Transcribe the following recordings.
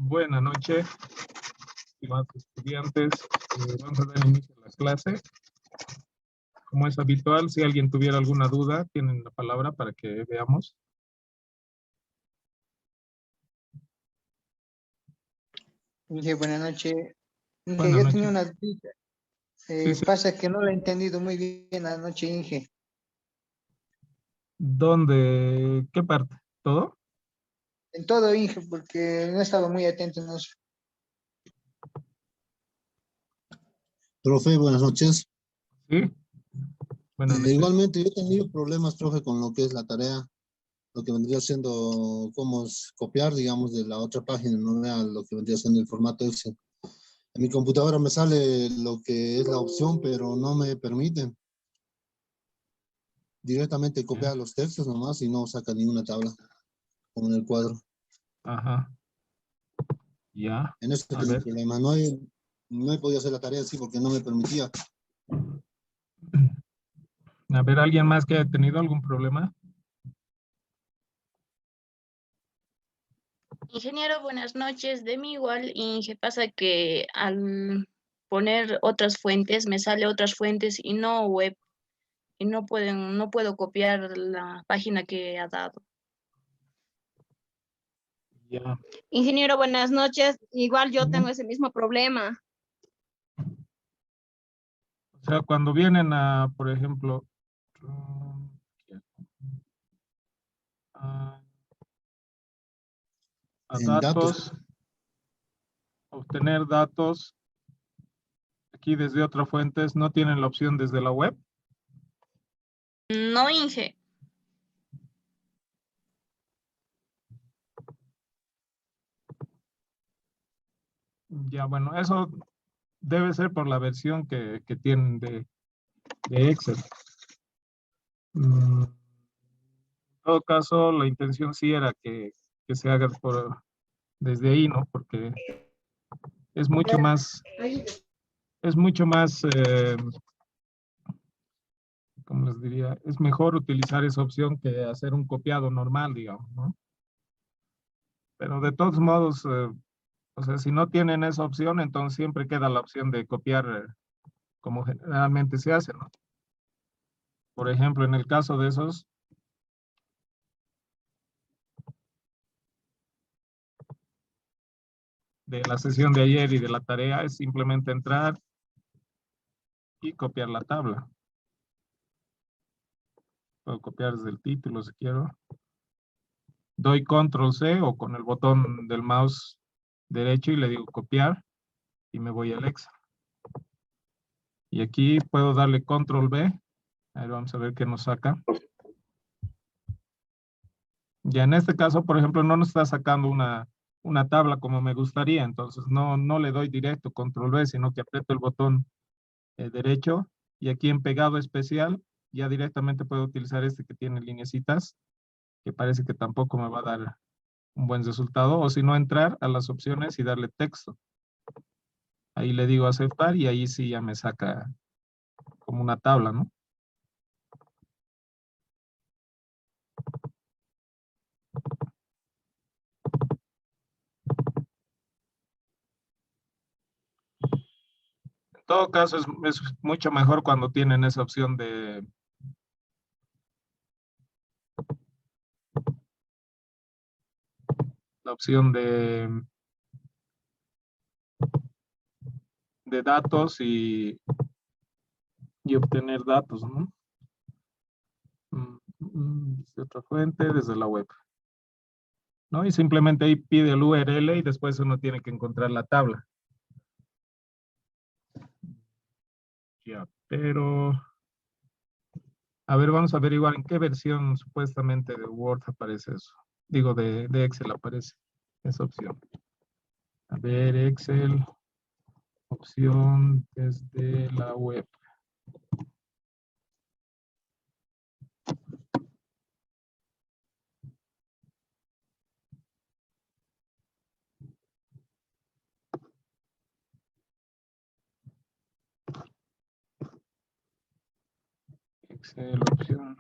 Buenas noches, estimados estudiantes. Vamos a dar inicio a la clase. Como es habitual, si alguien tuviera alguna duda, tienen la palabra para que veamos. Inge, buenas noches. Inge, Buenas yo noches. tenía una duda. Sí, sí. Pasa que no lo he entendido muy bien anoche, Inge. ¿Dónde? ¿Qué parte? ¿Todo? En todo, Inge, porque no he estado muy atento en eso. Profe, buenas noches. Sí. Buenas noches. Igualmente, yo he tenido problemas, profe, con lo que es la tarea, lo que vendría siendo cómo copiar, digamos, de la otra página, no vea lo que vendría siendo el formato Excel. En mi computadora me sale lo que es la opción, pero no me permite directamente copiar los textos nomás y no saca ninguna tabla, como en el cuadro. Ajá. Ya. En eso A tengo ver. problema. No he podido hacer la tarea así porque no me permitía. A ver, ¿alguien más que haya tenido algún problema? Ingeniero, buenas noches. De mí igual, Inge, pasa que al poner otras fuentes, me sale otras fuentes y no web, y no puedo copiar la página que ha dado. Ya. Ingeniero, buenas noches. Igual yo Ujú. tengo ese mismo problema. O sea, cuando vienen a, por ejemplo, a En datos, obtener datos, aquí desde otra fuente, ¿no tienen la opción desde la web? No, Inge. Ya, bueno, eso debe ser por la versión que tienen de Excel. En todo caso, la intención sí era que se haga desde ahí, ¿no? Porque es mucho más, ¿cómo les diría? Es mejor utilizar esa opción que hacer un copiado normal, digamos, ¿no? Pero de todos modos, o sea, si no tienen esa opción, entonces siempre queda la opción de copiar como generalmente se hace, ¿no? Por ejemplo, en el caso de esos, de la sesión de ayer y de la tarea, es simplemente entrar y copiar la tabla. Puedo copiar desde el título si quiero. Doy control C o con el botón del mouse derecho y le digo copiar y me voy al Excel. Y aquí puedo darle control V. A ver, vamos a ver qué nos saca. Ya en este caso, por ejemplo, no nos está sacando una tabla como me gustaría, entonces no le doy directo control V, sino que aprieto el botón derecho y aquí en pegado especial ya directamente puedo utilizar este que tiene lineecitas, que parece que tampoco me va a dar un buen resultado, o si no entrar a las opciones y darle texto. Ahí le digo aceptar y ahí sí ya me saca como una tabla, ¿no? En todo caso es mucho mejor cuando tienen esa opción de de datos y obtener datos, ¿no? Desde otra fuente, desde la web, ¿no? Y simplemente ahí pide el URL y después uno tiene que encontrar la tabla. Ya, pero... A ver, vamos a averiguar en qué versión supuestamente de Word aparece eso. Digo, de Excel aparece esa opción. A ver, Excel, opción desde la web. Excel, opción.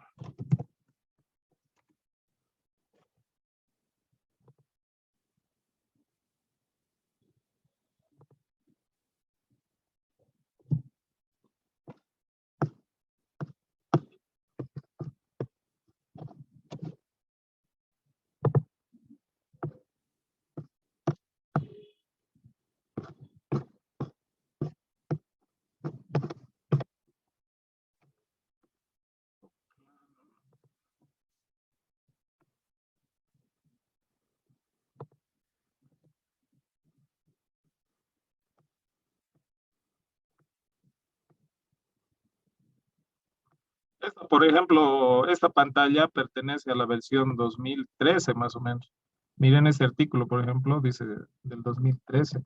Por ejemplo, esta pantalla pertenece a la versión 2013 más o menos. Miren este artículo, por ejemplo, dice del 2013.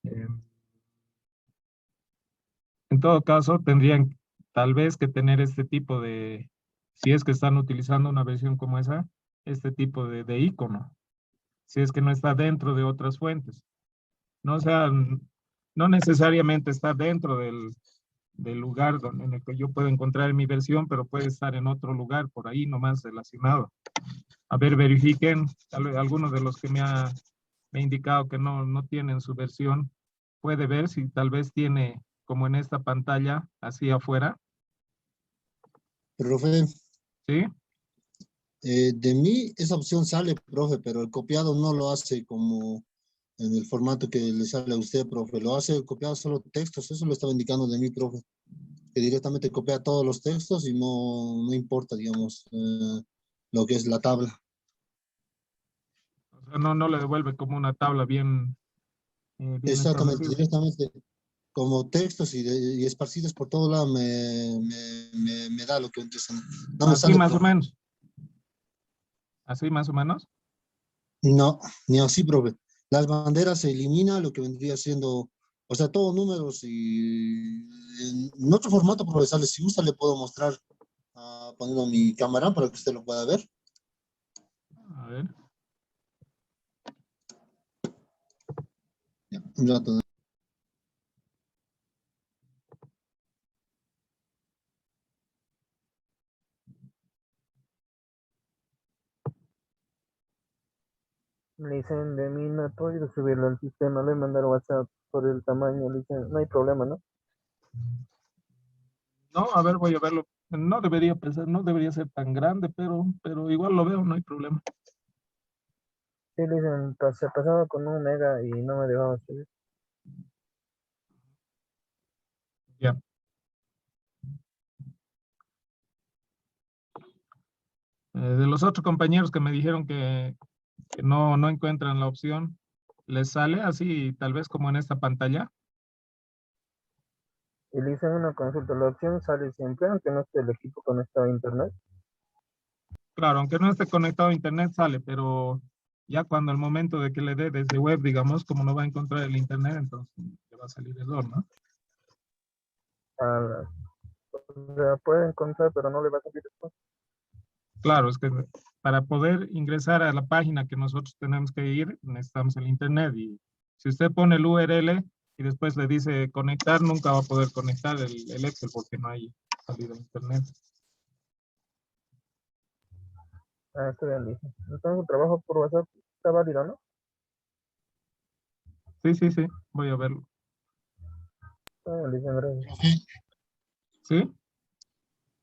En todo caso, tendrían tal vez que tener este tipo de, si es que están utilizando una versión como esa, este tipo de icono, si es que no está dentro de otras fuentes. No, o sea, no necesariamente está dentro del lugar donde, en el que yo puedo encontrar mi versión, pero puede estar en otro lugar, por ahí nomás relacionado. A ver, verifiquen, algunos de los que me ha indicado que no tienen su versión, puede ver si tal vez tiene, como en esta pantalla, así afuera, Profe, ¿sí? de mí esa opción sale, profe, pero el copiado no lo hace como en el formato que le sale a usted, profe. Lo hace copiado solo textos, eso lo estaba indicando de mí, profe. Que directamente copia todos los textos y no importa, digamos, lo que es la tabla. O sea, no le devuelve como una tabla bien Exactamente, establecida. directamente como textos y esparcidos por todo lado me da lo que no me Así sale, más o profe. menos. Así más o menos. No, ni así, profe. Las banderas se elimina lo que vendría siendo, o sea, todos números y en otro formato, profe, sale. Si gusta, le puedo mostrar poniendo mi cámara para que usted lo pueda ver. A ver. Ya, un rato. Le dicen de mí no he podido subirlo al sistema, le mandar WhatsApp por el tamaño, le dicen, no hay problema, ¿no? No, a ver, voy a verlo. No debería pesar, no debería ser tan grande, pero igual lo veo, no hay problema. Sí, le dicen, se pasaba con 1 mega y no me dejaba subir. Ya. De los otros compañeros que me dijeron que no encuentran la opción, ¿les sale así, tal vez como en esta pantalla? Y le dicen una consulta, la opción sale siempre, aunque no esté el equipo conectado a internet. Claro, aunque no esté conectado a internet sale, pero ya cuando el momento de que le dé desde web, digamos, como no va a encontrar el internet, entonces le va a salir error, ¿no? O sea, puede encontrar, pero no le va a salir después. Claro, es que para poder ingresar a la página que nosotros tenemos que ir, necesitamos el internet y si usted pone el URL y después le dice conectar, nunca va a poder conectar el Excel porque no hay salida a internet. Está bien, dice. Entonces, el trabajo por WhatsApp está válido, ¿no? Sí, voy a verlo. Dicen, gracias. Profe, ¿Sí?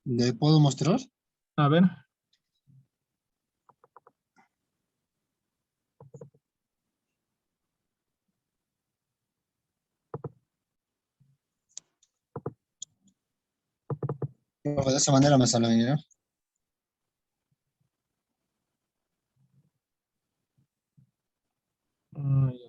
¿le puedo mostrar? A ver. Profe, de esa manera me sale, mira. Ya.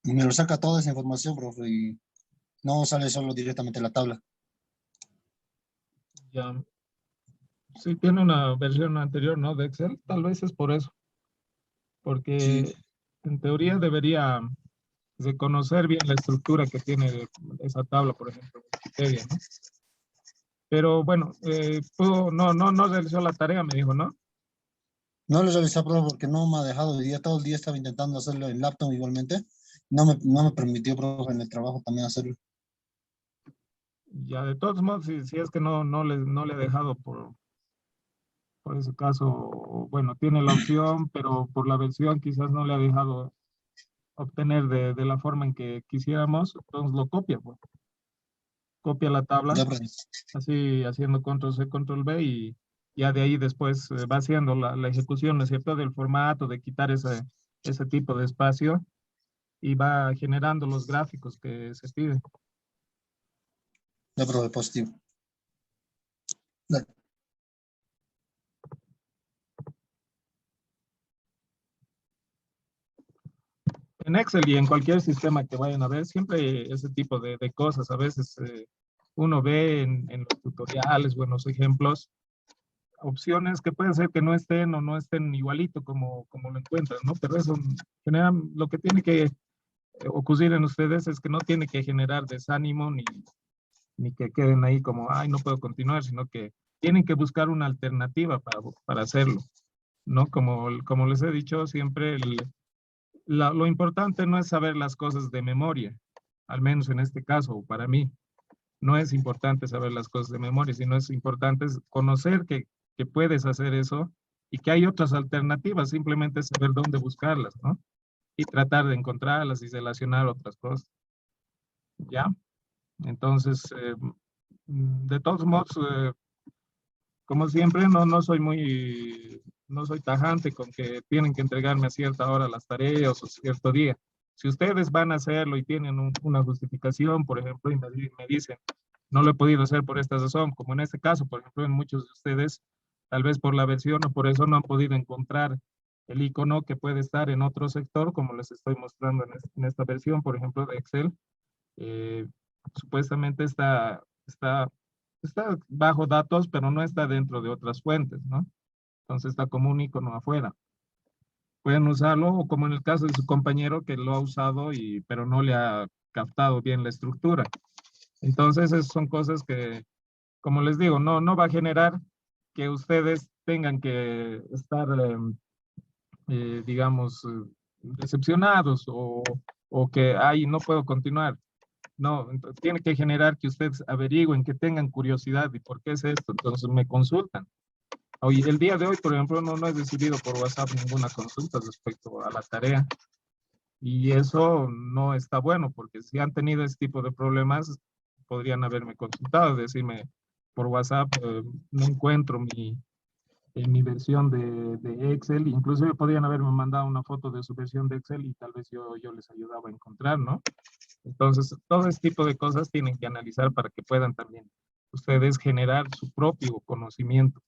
Y me lo saca toda esa información, profe, y no sale solo directamente la tabla. Ya. Sí, tiene una versión anterior, ¿no? De Excel. Tal vez es por eso. Sí, Porque en teoría debería de conocer bien la estructura que tiene esa tabla, por ejemplo, Wikipedia, ¿no? Pero bueno, no realizó la tarea, me dijo, ¿no? no lo realicé, profe, porque no me ha dejado hoy día. Todo el día estaba intentando hacerlo en laptop igualmente. No me permitió, profe, en el trabajo también hacerlo. Ya, de todos modos, si es que no le he dejado por ese caso, bueno, tiene la opción, pero por la versión quizás no le ha dejado obtener de la forma en que quisiéramos, entonces lo copia, pues. Copia la tabla, Ya, profe. así haciendo control C, control V y ya de ahí después va haciendo la ejecución, ¿no es cierto?, del formato, de quitar ese tipo de espacio y va generando los gráficos que se piden. Ya, profe, positivo. Dale. en Excel y en cualquier sistema que vayan a ver, siempre ese tipo de cosas. A veces uno ve en los tutoriales o en los ejemplos opciones que pueden ser que no estén o no estén igualito como lo encuentran, ¿no? Pero eso genera, lo que tiene que ocurrir en ustedes es que no tiene que generar desánimo ni que queden ahí como, ay, no puedo continuar, sino que tienen que buscar una alternativa para hacerlo, ¿no? Como les he dicho siempre, lo importante no es saber las cosas de memoria, al menos en este caso, para mí. No es importante saber las cosas de memoria, sino es importante conocer que puedes hacer eso y que hay otras alternativas, simplemente saber dónde buscarlas, ¿no? Y tratar de encontrarlas y relacionar otras cosas. ¿Ya? Entonces, de todos modos, como siempre, no soy tajante con que tienen que entregarme a cierta hora las tareas o cierto día. Si ustedes van a hacerlo y tienen una justificación, por ejemplo, y me dicen, no lo he podido hacer por esta razón, como en este caso, por ejemplo, en muchos de ustedes, tal vez por la versión o por eso no han podido encontrar el icono que puede estar en otro sector, como les estoy mostrando en esta versión, por ejemplo, de Excel. eh, Supuestamente está bajo datos, pero no está dentro de otras fuentes, ¿no? Entonces está como un icono afuera. Pueden usarlo, o como en el caso de su compañero que lo ha usado, pero no le ha captado bien la estructura. Entonces, esas son cosas que, como les digo, no va a generar que ustedes tengan que estar, digamos, decepcionados o que, ay, no puedo continuar. No, tiene que generar que ustedes averigüen, que tengan curiosidad y por qué es esto. Entonces me consultan. Hoy, el día de hoy, por ejemplo, no he recibido por WhatsApp ninguna consulta respecto a la tarea. Y eso no está bueno, porque si han tenido este tipo de problemas, podrían haberme consultado, decirme por WhatsApp, no encuentro mi versión de Excel. Incluso podrían haberme mandado una foto de su versión de Excel y tal vez yo les ayudaba a encontrar, ¿no? Entonces, todo este tipo de cosas tienen que analizar para que puedan también ustedes generar su propio conocimiento.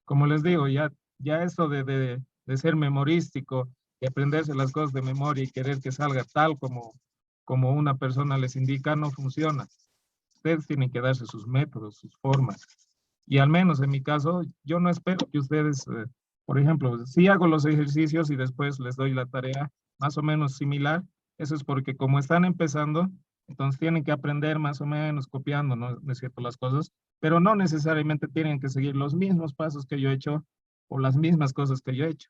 Como les digo, ya esto de ser memorístico y aprenderse las cosas de memoria y querer que salga tal como una persona les indica, no funciona. Ustedes tienen que darse sus métodos, sus formas. Y al menos en mi caso, yo no espero que ustedes, por ejemplo, si hago los ejercicios y después les doy la tarea más o menos similar, eso es porque como están empezando, entonces tienen que aprender más o menos copiando, ¿no? ¿No es cierto? Las cosas, pero no necesariamente tienen que seguir los mismos pasos que yo he hecho o las mismas cosas que yo he hecho,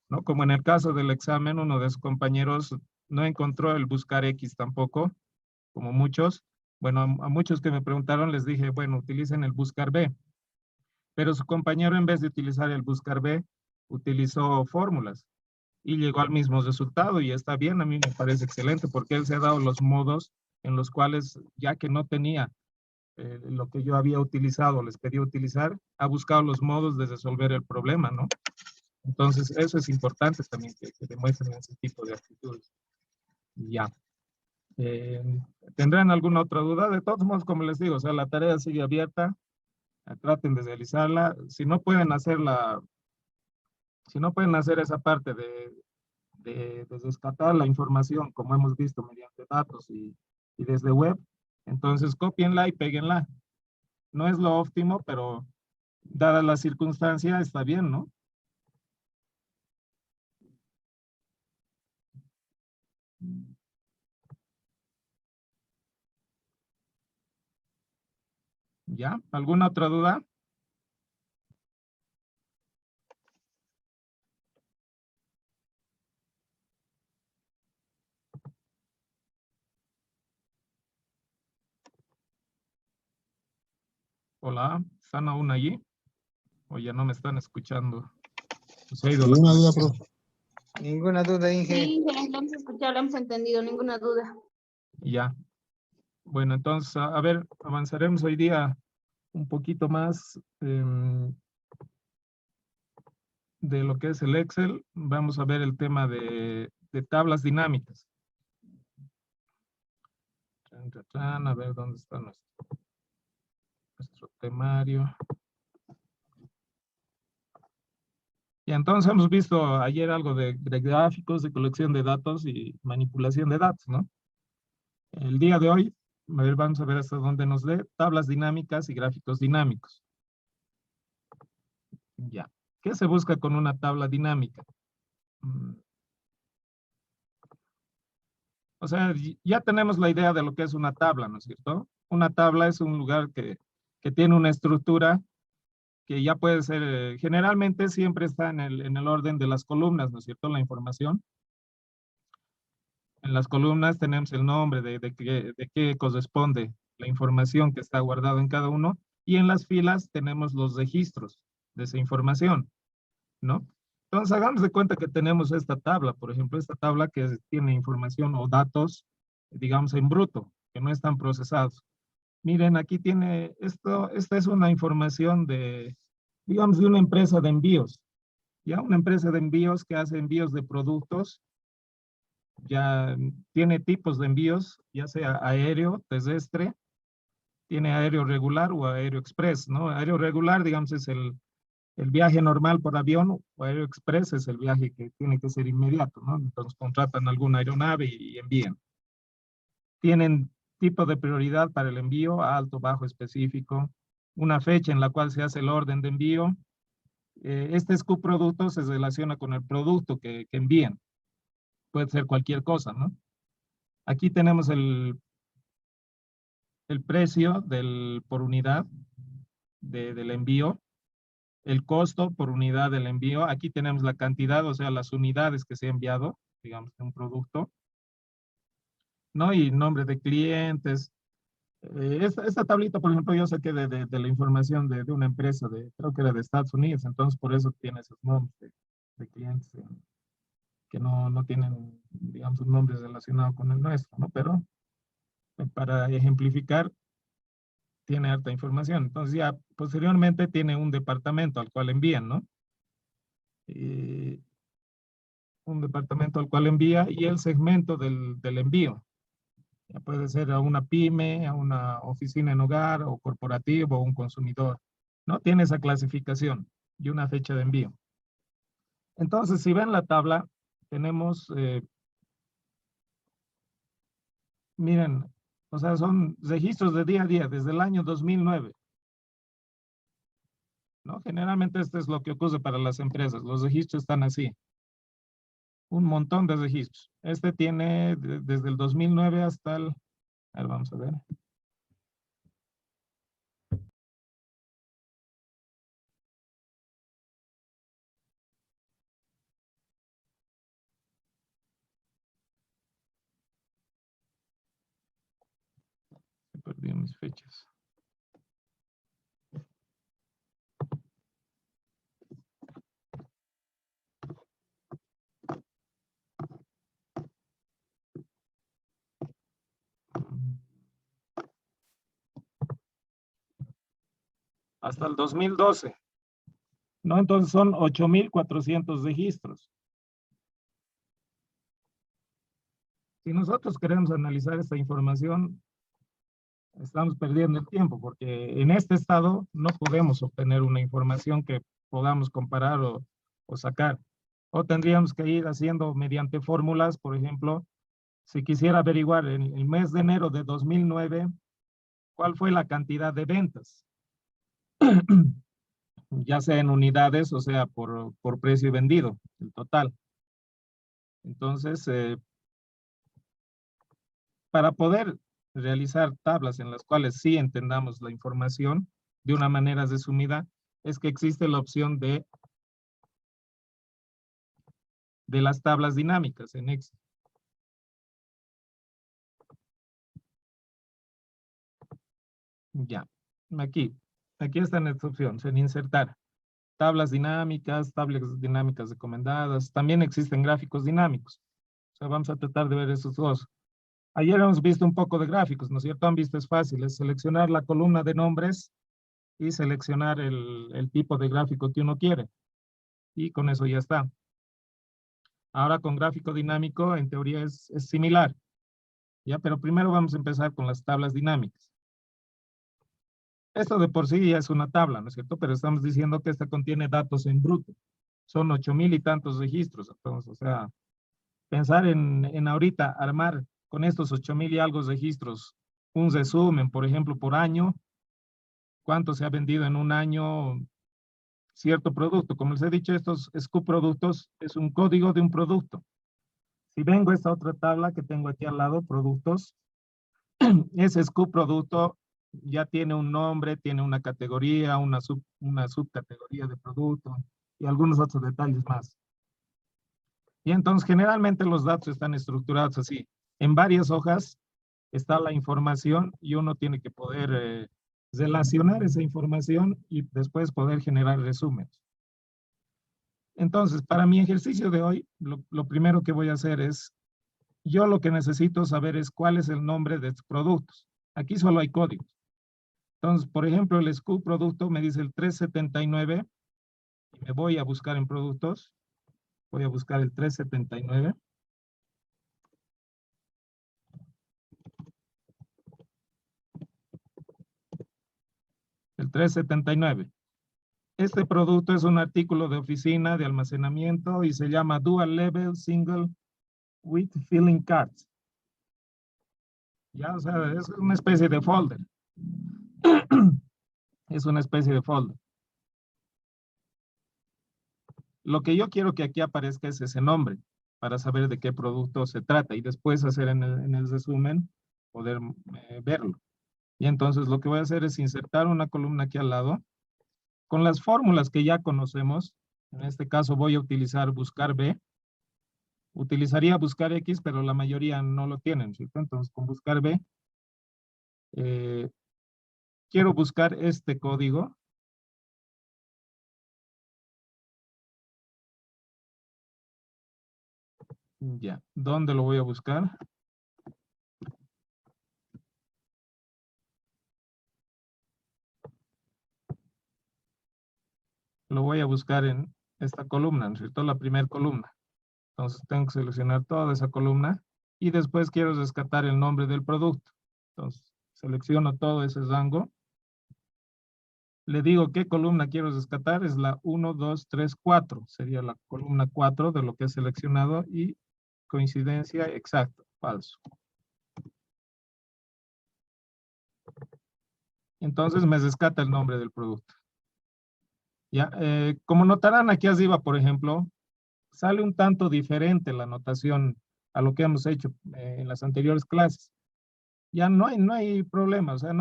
¿no? Como en el caso del examen, uno de sus compañeros no encontró el buscar X tampoco, como muchos. Bueno, a muchos que me preguntaron les dije, bueno, utilicen el buscar B, pero su compañero en vez de utilizar el buscar B, utilizó fórmulas y llegó al mismo resultado y está bien, a mí me parece excelente porque él se ha dado los modos en los cuales, ya que no tenía lo que yo había utilizado, les pedí utilizar, ha buscado los modos de resolver el problema, ¿no? Entonces, eso es importante también que demuestren ese tipo de actitudes. Ya. Eh, ¿Tendrán alguna otra duda? De todos modos, como les digo, o sea, la tarea sigue abierta, traten de realizarla. Si no pueden hacer esa parte de rescatar la información, como hemos visto, mediante datos y desde web, entonces cópienla y péguenla. No es lo óptimo, pero dada la circunstancia, está bien, ¿no? ¿Ya? ¿Alguna otra duda? Hola, ¿están aún allí? ¿O ya no me están escuchando? Se ha ido la Ninguna duda, conexión. profe. Ninguna duda, Inge. Sí, lo hemos escuchado, lo hemos entendido, ninguna duda. Ya. Bueno, entonces, a ver, avanzaremos hoy día un poquito más de lo que es el Excel. Vamos a ver el tema de tablas dinámicas. A ver dónde está nuestro temario. Y entonces hemos visto ayer algo de gráficos, de colección de datos y manipulación de datos, ¿no? El día de hoy, a ver, vamos a ver hasta dónde nos dé tablas dinámicas y gráficos dinámicos. Ya. ¿Qué se busca con una tabla dinámica? O sea, ya tenemos la idea de lo que es una tabla, ¿no es cierto? Una tabla es un lugar que tiene una estructura que ya puede ser, generalmente siempre está en el orden de las columnas, ¿no es cierto? La información. En las columnas tenemos el nombre de qué corresponde la información que está guardada en cada uno, y en las filas tenemos los registros de esa información, ¿no? Entonces, hagamos de cuenta que tenemos esta tabla, por ejemplo, esta tabla que tiene información o datos, digamos, en bruto, que no están procesados. Miren, aquí tiene esto, esta es una información de, digamos, de una empresa de envíos. Ya una empresa de envíos que hace envíos de productos, ya tiene tipos de envíos, ya sea aéreo, terrestre, tiene aéreo regular o aéreo express, ¿no? Aéreo regular, digamos, es el viaje normal por avión, o aéreo express es el viaje que tiene que ser inmediato, ¿no? Entonces contratan alguna aeronave y envían. Tienen tipo de prioridad para el envío, alto, bajo, específico, una fecha en la cual se hace el orden de envío. Este subproducto se relaciona con el producto que envían. Puede ser cualquier cosa, ¿no? Aquí tenemos el precio por unidad del envío, el costo por unidad del envío. Aquí tenemos la cantidad, o sea, las unidades que se ha enviado, digamos, de un producto, ¿no? Y nombre de clientes. Esta tablita, por ejemplo, yo saqué de la información de una empresa, creo que era de Estados Unidos, entonces por eso tiene esos nombres de clientes que no tienen, digamos, un nombre relacionado con el nuestro, ¿no? Pero para ejemplificar, tiene harta información. Entonces ya posteriormente tiene un departamento al cual envían, ¿no? Un departamento al cual envía y el segmento del envío. Ya puede ser a una pyme, a una oficina en hogar o corporativo o un consumidor, ¿no? Tiene esa clasificación y una fecha de envío. Entonces, si ven la tabla, tenemos, miren, o sea, son registros de día a día desde el año 2009. ¿No? Generalmente esto es lo que ocurre para las empresas. Los registros están así. Un montón de registros. Este tiene desde el 2009 hasta el... A ver, vamos a ver. Se perdió mis fechas. Hasta el 2012. ¿No? Entonces son 8,400 registros. Si nosotros queremos analizar esta información, estamos perdiendo el tiempo, porque en este estado no podemos obtener una información que podamos comparar o sacar. O tendríamos que ir haciendo mediante fórmulas, por ejemplo, si quisiera averiguar en el mes de enero de 2009, cuál fue la cantidad de ventas, ya sea en unidades, o sea, por precio vendido, el total. Entonces, para poder realizar tablas en las cuales sí entendamos la información de una manera resumida, es que existe la opción de las tablas dinámicas en Excel. Ya, aquí está en esta opción, en insertar. Tablas dinámicas recomendadas. También existen gráficos dinámicos. O sea, vamos a tratar de ver esos dos. Ayer hemos visto un poco de gráficos, ¿no es cierto? Han visto, es fácil, es seleccionar la columna de nombres y seleccionar el tipo de gráfico que uno quiere. Y con eso ya está. Ahora con gráfico dinámico, en teoría es similar. ¿Ya? Pero primero vamos a empezar con las tablas dinámicas. Esto de por sí ya es una tabla, ¿no es cierto? Pero estamos diciendo que esta contiene datos en bruto. son 8,000 y tantos registros. Entonces, o sea, pensar en ahorita armar con estos 8,000 y algo registros un resumen, por ejemplo, por año, cuánto se ha vendido en un año cierto producto. Como les he dicho, estos SKU productos es un código de un producto. Si vengo a esta otra tabla que tengo aquí al lado, productos, ese SKU producto ya tiene un nombre, tiene una categoría, una subcategoría de producto y algunos otros detalles más. Y entonces generalmente los datos están estructurados así. En varias hojas está la información y uno tiene que poder relacionar esa información y después poder generar resúmenes. Entonces, para mi ejercicio de hoy, lo primero que voy a hacer es, yo lo que necesito saber es cuál es el nombre de estos productos. Aquí solo hay códigos. Entonces, por ejemplo, el SKU producto me dice el 379 y me voy a buscar en productos. Voy a buscar el 379. El 379. Este producto es un artículo de oficina, de almacenamiento y se llama Dual Level Single with Filling Cards. Ya, o sea, es una especie de folder. Es una especie de folder. Lo que yo quiero que aquí aparezca es ese nombre para saber de qué producto se trata y después hacer en el resumen, poder verlo. Y entonces lo que voy a hacer es insertar una columna aquí al lado con las fórmulas que ya conocemos. En este caso voy a utilizar buscar B. Utilizaría buscar X, pero la mayoría no lo tienen, ¿cierto? Entonces con buscar B, quiero buscar este código. Ya, ¿dónde lo voy a buscar? Lo voy a buscar en esta columna, ¿no es cierto? La primera columna. Entonces tengo que seleccionar toda esa columna y después quiero rescatar el nombre del producto. Entonces selecciono todo ese rango. Le digo qué columna quiero rescatar, es la 1, 2, 3, 4. Sería la columna 4 de lo que he seleccionado y coincidencia exacta, falso. Entonces me rescata el nombre del producto. Ya, como notarán aquí arriba, por ejemplo, sale un tanto diferente la notación a lo que hemos hecho en las anteriores clases. Ya no hay problema, o sea,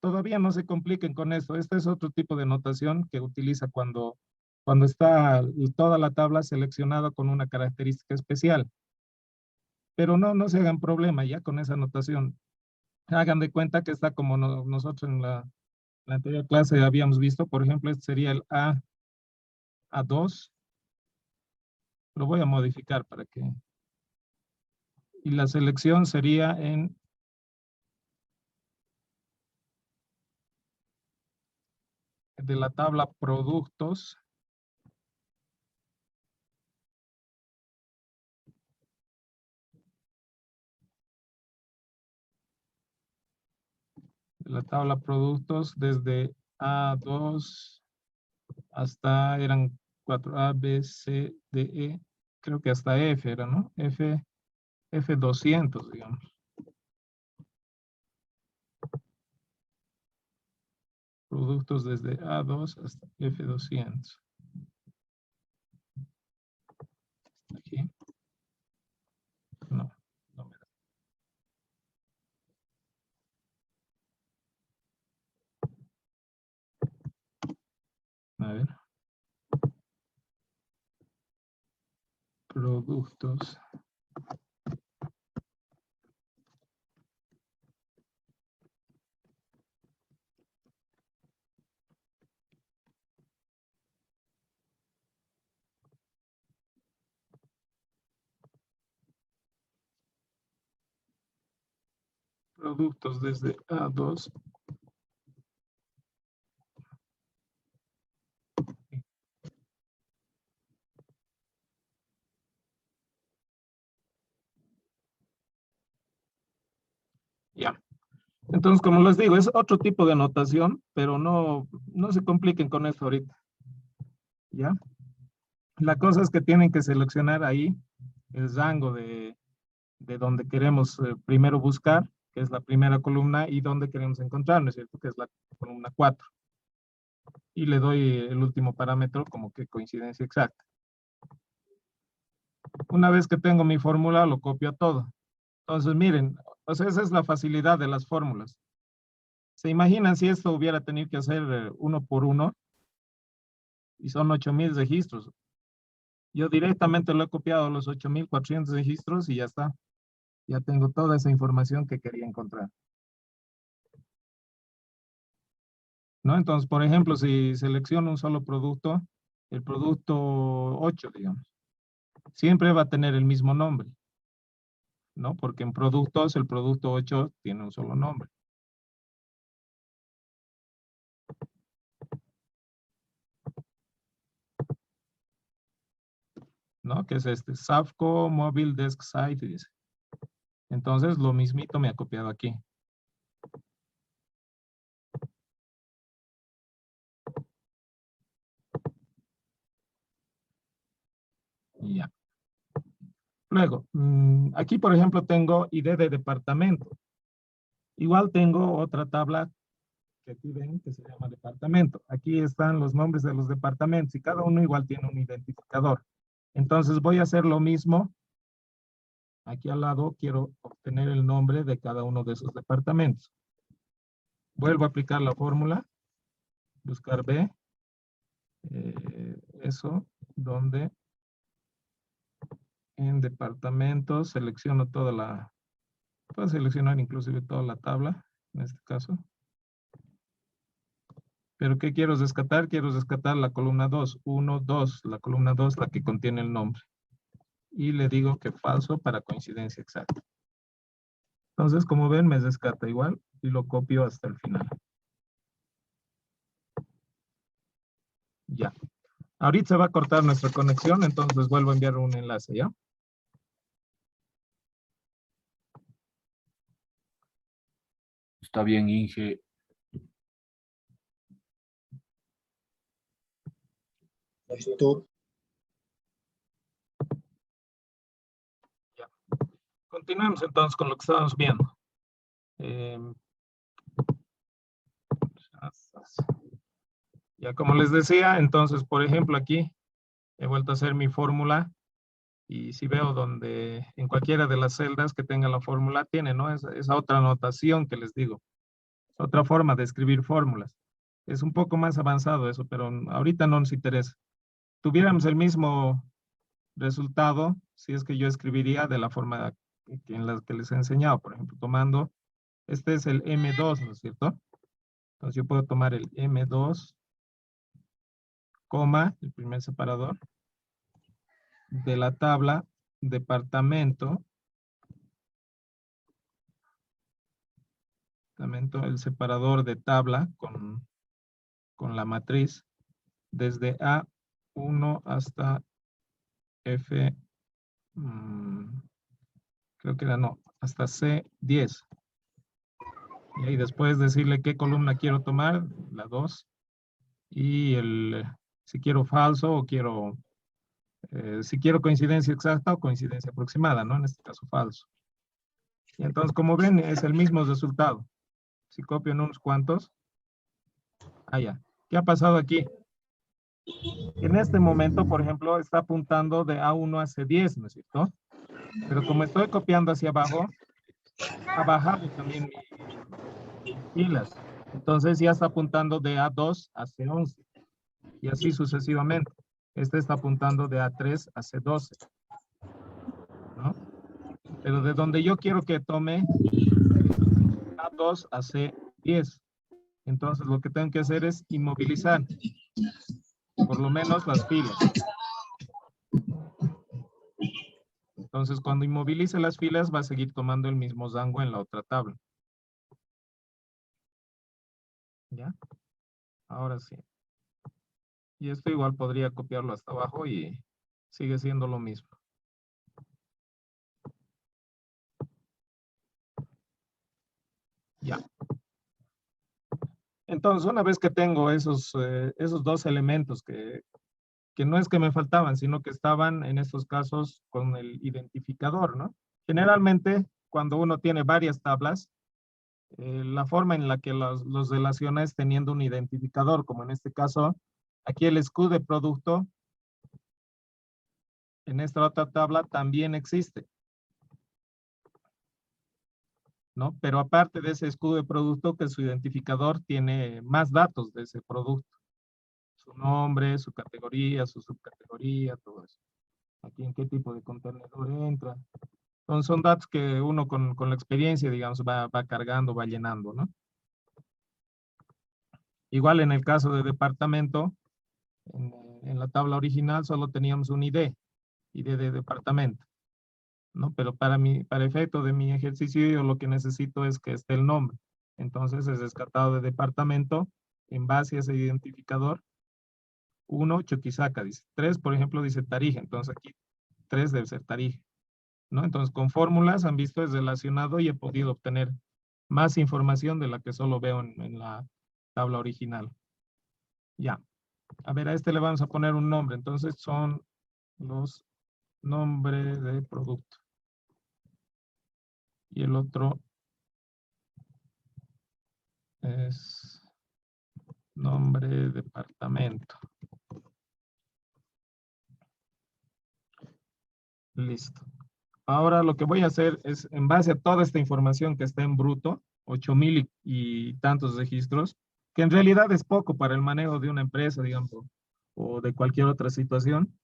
todavía no se compliquen con esto. Este es otro tipo de notación que utiliza cuando está toda la tabla seleccionada con una característica especial. Pero no se hagan problema ya con esa notación. Hagan de cuenta que está como nosotros en la anterior clase habíamos visto. Por ejemplo, este sería el A2. Lo voy a modificar para que... Y la selección sería en... de la tabla productos. De la tabla productos desde A2 hasta eran 4A, B, C, D, E. Creo que hasta F era, ¿no? F200, digamos. Productos desde A2 hasta F200. Aquí. No me da. A ver. Productos. Productos desde A2. Ya. Entonces, como les digo, es otro tipo de notación, pero no se compliquen con esto ahorita. ¿Ya? La cosa es que tienen que seleccionar ahí el rango de donde queremos primero buscar, que es la primera columna, y donde queremos encontrar, ¿no es cierto? Que es la columna 4. Y le doy el último parámetro como que coincidencia exacta. Una vez que tengo mi fórmula, lo copio a todo. Entonces, miren, o sea, esa es la facilidad de las fórmulas. ¿Se imaginan si esto hubiera tenido que hacer uno por uno? Y son 8,000 registros. Yo directamente lo he copiado a los 8,400 registros y ya está. Ya tengo toda esa información que quería encontrar. ¿No? Entonces, por ejemplo, si selecciono un solo producto, el producto 8, digamos, siempre va a tener el mismo nombre, ¿no? Porque en productos el producto 8 tiene un solo nombre. ¿No? Que es este, Safco Mobile Desk Site, dice. Entonces, lo mismito me ha copiado aquí. Y ya. Luego, aquí, por ejemplo, tengo ID de departamento. Igual tengo otra tabla que aquí ven que se llama departamento. Aquí están los nombres de los departamentos y cada uno igual tiene un identificador. Entonces voy a hacer lo mismo. Aquí al lado quiero obtener el nombre de cada uno de esos departamentos. Vuelvo a aplicar la fórmula. Buscar B. Eso, donde en departamentos selecciono toda la, puedo seleccionar inclusive toda la tabla, en este caso. Pero ¿qué quiero rescatar? Quiero rescatar la columna 2, 1, 2, la columna 2, la que contiene el nombre. Y le digo que falso para coincidencia exacta. Entonces, como ven, me rescata igual y lo copio hasta el final. Ya. Ahorita se va a cortar nuestra conexión, entonces vuelvo a enviar un enlace, ¿ya? Está bien, Inge. Listo. Ya. Continuemos entonces con lo que estábamos viendo. Ya como les decía, entonces, por ejemplo, aquí he vuelto a hacer mi fórmula y si veo donde en cualquiera de las celdas que tenga la fórmula tiene, ¿no? Esa otra anotación que les digo. Otra forma de escribir fórmulas. Es un poco más avanzado eso, pero ahorita no nos interesa. Tuviéramos el mismo resultado si es que yo escribiría de la forma en la que les he enseñado. Por ejemplo, tomando, este es el M2, ¿no es cierto? Entonces yo puedo tomar el M2, coma, el primer separador, de la tabla departamento, el separador de tabla con la matriz, desde A1 hasta F, creo que era no, hasta C10. Y ahí después decirle qué columna quiero tomar, la 2, y si quiero falso o quiero, si quiero coincidencia exacta o coincidencia aproximada, ¿no? En este caso falso. Y entonces, como ven, es el mismo resultado. Si copio en unos cuantos, ya. ¿Qué ha pasado aquí? En este momento, por ejemplo, está apuntando de A1 a C10, ¿no es cierto? Pero como estoy copiando hacia abajo, ha bajado también mis filas. Entonces ya está apuntando de A2 a C11 y así sucesivamente. Este está apuntando de A3 a C12, ¿no? Pero de donde yo quiero que tome A2 a C10. Entonces lo que tengo que hacer es inmovilizar por lo menos las filas. Entonces cuando inmovilice las filas va a seguir tomando el mismo rango en la otra tabla. ¿Ya? Ahora sí. Y esto igual podría copiarlo hasta abajo y sigue siendo lo mismo. Ya. Entonces, una vez que tengo esos dos elementos que que no es que me faltaban, sino que estaban en estos casos con el identificador, ¿no? Generalmente, cuando uno tiene varias tablas, la forma en la que los relaciona es teniendo un identificador, como en este caso, aquí el escudo de producto, en esta otra tabla también existe, ¿no? Pero aparte de ese escudo de producto, que su identificador tiene más datos de ese producto. Su nombre, su categoría, su subcategoría, todo eso. Aquí en qué tipo de contenedor entra. Son datos que uno con la experiencia, digamos, va cargando, va llenando, ¿no? Igual en el caso de departamento, en la tabla original solo teníamos un ID de departamento, ¿no? Pero para efecto de mi ejercicio, yo lo que necesito es que esté el nombre. Entonces es descartado de departamento en base a ese identificador. 1, Chuquisaca, dice. 3, por ejemplo, dice Tarija. Entonces aquí 3 debe ser Tarija, ¿no? Entonces con fórmulas han visto es relacionado y he podido obtener más información de la que solo veo en la tabla original. Ya. A ver, a este le vamos a poner un nombre. Entonces son los nombres de producto. Y el otro es nombre de departamento. Listo. Ahora lo que voy a hacer es, en base a toda esta información que está en bruto, 8,000 y tantos registros, que en realidad es poco para el manejo de una empresa, digamos, o de cualquier otra situación.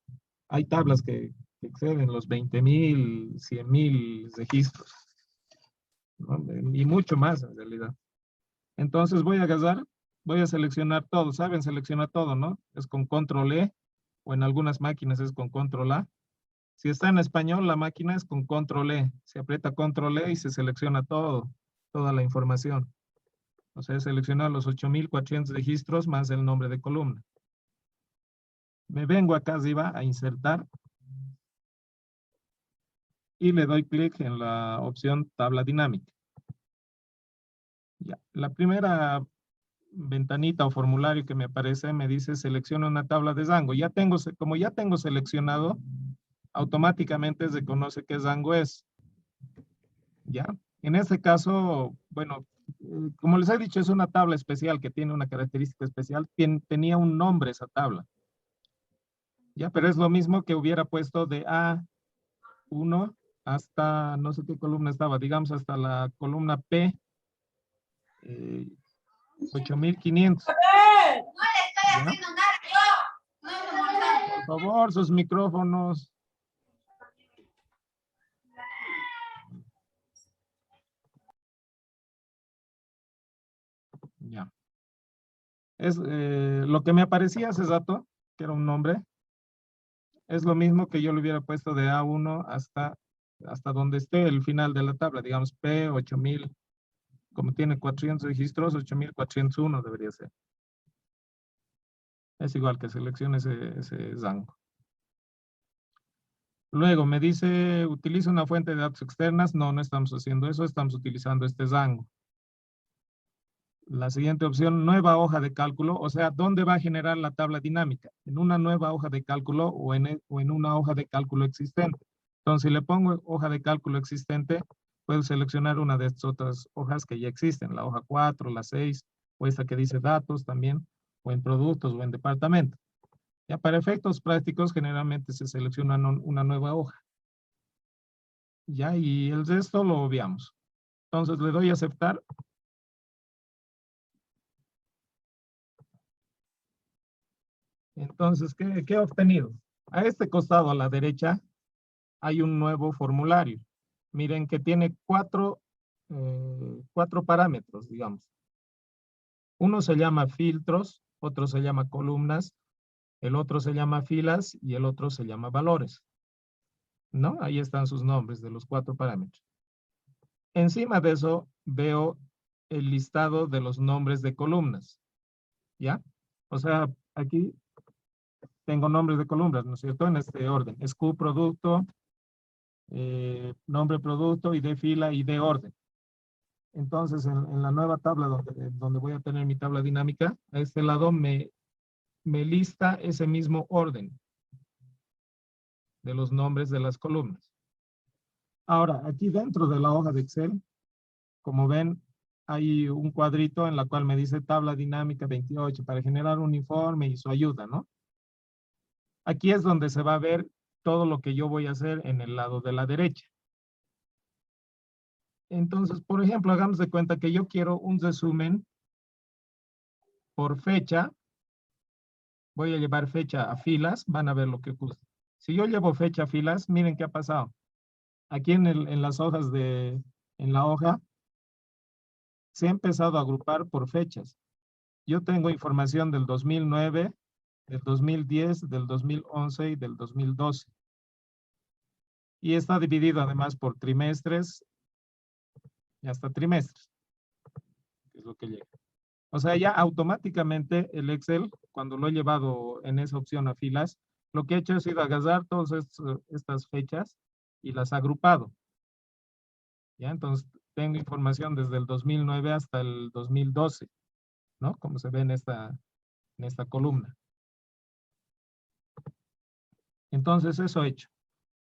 Hay tablas que exceden los 20,000, 100,000 registros, ¿no? Y mucho más en realidad. Entonces voy a seleccionar todo. Saben seleccionar todo, ¿no? Es con control E, o en algunas máquinas es con control A. Si está en español, la máquina es con control E. Se aprieta control E y se selecciona todo, toda la información. O sea, seleccionar los 8,400 registros más el nombre de columna. Me vengo acá arriba a insertar y le doy clic en la opción tabla dinámica. Ya. La primera ventanita o formulario que me aparece me dice selecciona una tabla de rango. Como ya tengo seleccionado, automáticamente reconoce qué rango es. ¿Ya? En este caso, bueno, como les he dicho, es una tabla especial que tiene una característica especial. Tenía un nombre esa tabla. ¿Ya? Pero es lo mismo que hubiera puesto de A1 hasta, no sé qué columna estaba, digamos hasta la columna P, 8,500. ¿Ya? Por favor, sus micrófonos. Ya. Es lo que me aparecía hace rato, que era un nombre, es lo mismo que yo le hubiera puesto de A1 hasta donde esté el final de la tabla, digamos P 8,000, como tiene 400 registros, 8,401 debería ser. Es igual que seleccione ese rango. Luego me dice, utiliza una fuente de datos externas. No, no estamos haciendo eso, estamos utilizando este rango. La siguiente opción, nueva hoja de cálculo, o sea, ¿dónde va a generar la tabla dinámica? ¿En una nueva hoja de cálculo o en una hoja de cálculo existente? Entonces, si le pongo hoja de cálculo existente, puedo seleccionar una de estas otras hojas que ya existen, la hoja 4, la 6, o esta que dice datos también, o en productos o en departamento. Ya para efectos prácticos, generalmente se selecciona una nueva hoja. Ya, y el resto lo obviamos. Entonces, le doy a aceptar. Entonces, ¿qué he obtenido? A este costado, a la derecha, hay un nuevo formulario. Miren que tiene cuatro parámetros, digamos. Uno se llama filtros, otro se llama columnas, el otro se llama filas y el otro se llama valores. ¿No? Ahí están sus nombres de los 4 parámetros. Encima de eso veo el listado de los nombres de columnas. ¿Ya? O sea, aquí tengo nombres de columnas, ¿no es cierto? En este orden. SKU producto, nombre producto, ID fila, ID orden. Entonces, en la nueva tabla donde voy a tener mi tabla dinámica, a este lado me me lista ese mismo orden de los nombres de las columnas. Ahora, aquí dentro de la hoja de Excel, como ven, hay un cuadrito en la cual me dice tabla dinámica 28 para generar un informe y su ayuda, ¿no? Aquí es donde se va a ver todo lo que yo voy a hacer en el lado de la derecha. Entonces, por ejemplo, hagamos de cuenta que yo quiero un resumen por fecha. Voy a llevar fecha a filas, van a ver lo que ocurre. Si yo llevo fecha a filas, miren qué ha pasado. Aquí en las hojas en la hoja, se ha empezado a agrupar por fechas. Yo tengo información del 2009, del 2010, del 2011 y del 2012. Y está dividido además por trimestres y hasta trimestres, que es lo que llega. O sea, ya automáticamente el Excel, cuando lo he llevado en esa opción a filas, lo que he hecho es ir a agarrar todas estas fechas y las ha agrupado. ¿Ya? Entonces, tengo información desde el 2009 hasta el 2012, ¿no? Como se ve en esta columna. Entonces, eso he hecho.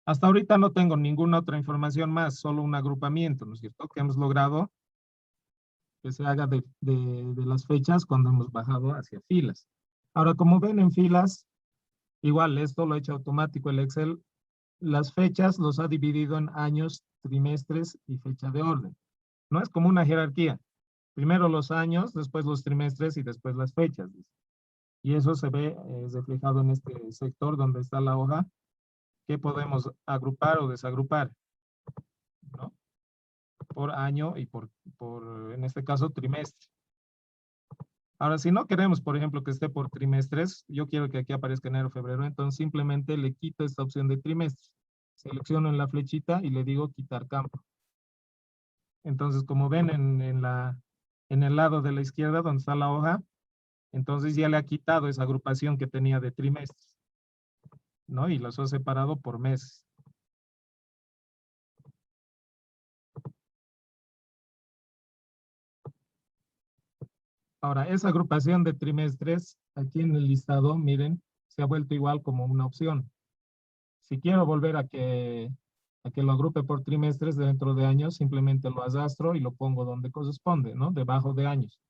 Hasta ahorita no tengo ninguna otra información más, solo un agrupamiento, ¿no es cierto? Que hemos logrado que se haga de las fechas cuando hemos bajado hacia filas. Ahora, como ven en filas, igual esto lo ha hecho automático el Excel. Las fechas los ha dividido en años, trimestres y fecha de orden. No es como una jerarquía. Primero los años, después los trimestres y después las fechas. Y eso se ve reflejado en este sector donde está la hoja que podemos agrupar o desagrupar, ¿no? Por año y por, en este caso, trimestre. Ahora, si no queremos, por ejemplo, que esté por trimestres, yo quiero que aquí aparezca enero, febrero, entonces simplemente le quito esta opción de trimestres. Selecciono en la flechita y le digo quitar campo. Entonces, como ven en el lado de la izquierda donde está la hoja, entonces ya le ha quitado esa agrupación que tenía de trimestres, ¿no? Y los ha separado por meses. Ahora, esa agrupación de trimestres, aquí en el listado, miren, se ha vuelto igual como una opción. Si quiero volver a que lo agrupe por trimestres dentro de años, simplemente lo arrastro y lo pongo donde corresponde, ¿no? Debajo de años,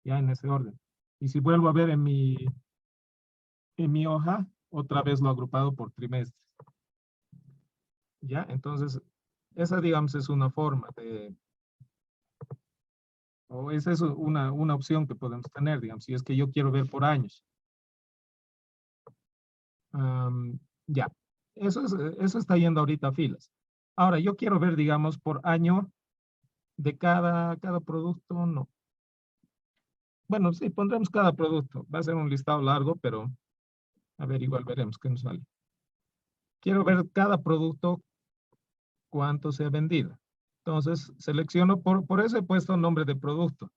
ya en ese orden. Y si vuelvo a ver en mi hoja, otra vez lo agrupado por trimestres. ¿Ya? Entonces, esa, digamos, es una forma o esa es una opción que podemos tener, digamos, si es que yo quiero ver por años. Ya, eso está yendo ahorita a filas. Ahora, yo quiero ver, digamos, por año de cada producto, no. Bueno, sí, pondremos cada producto. Va a ser un listado largo, pero a ver, igual veremos qué nos sale. Quiero ver cada producto, cuánto se ha vendido. Entonces, selecciono, por eso he puesto nombre de producto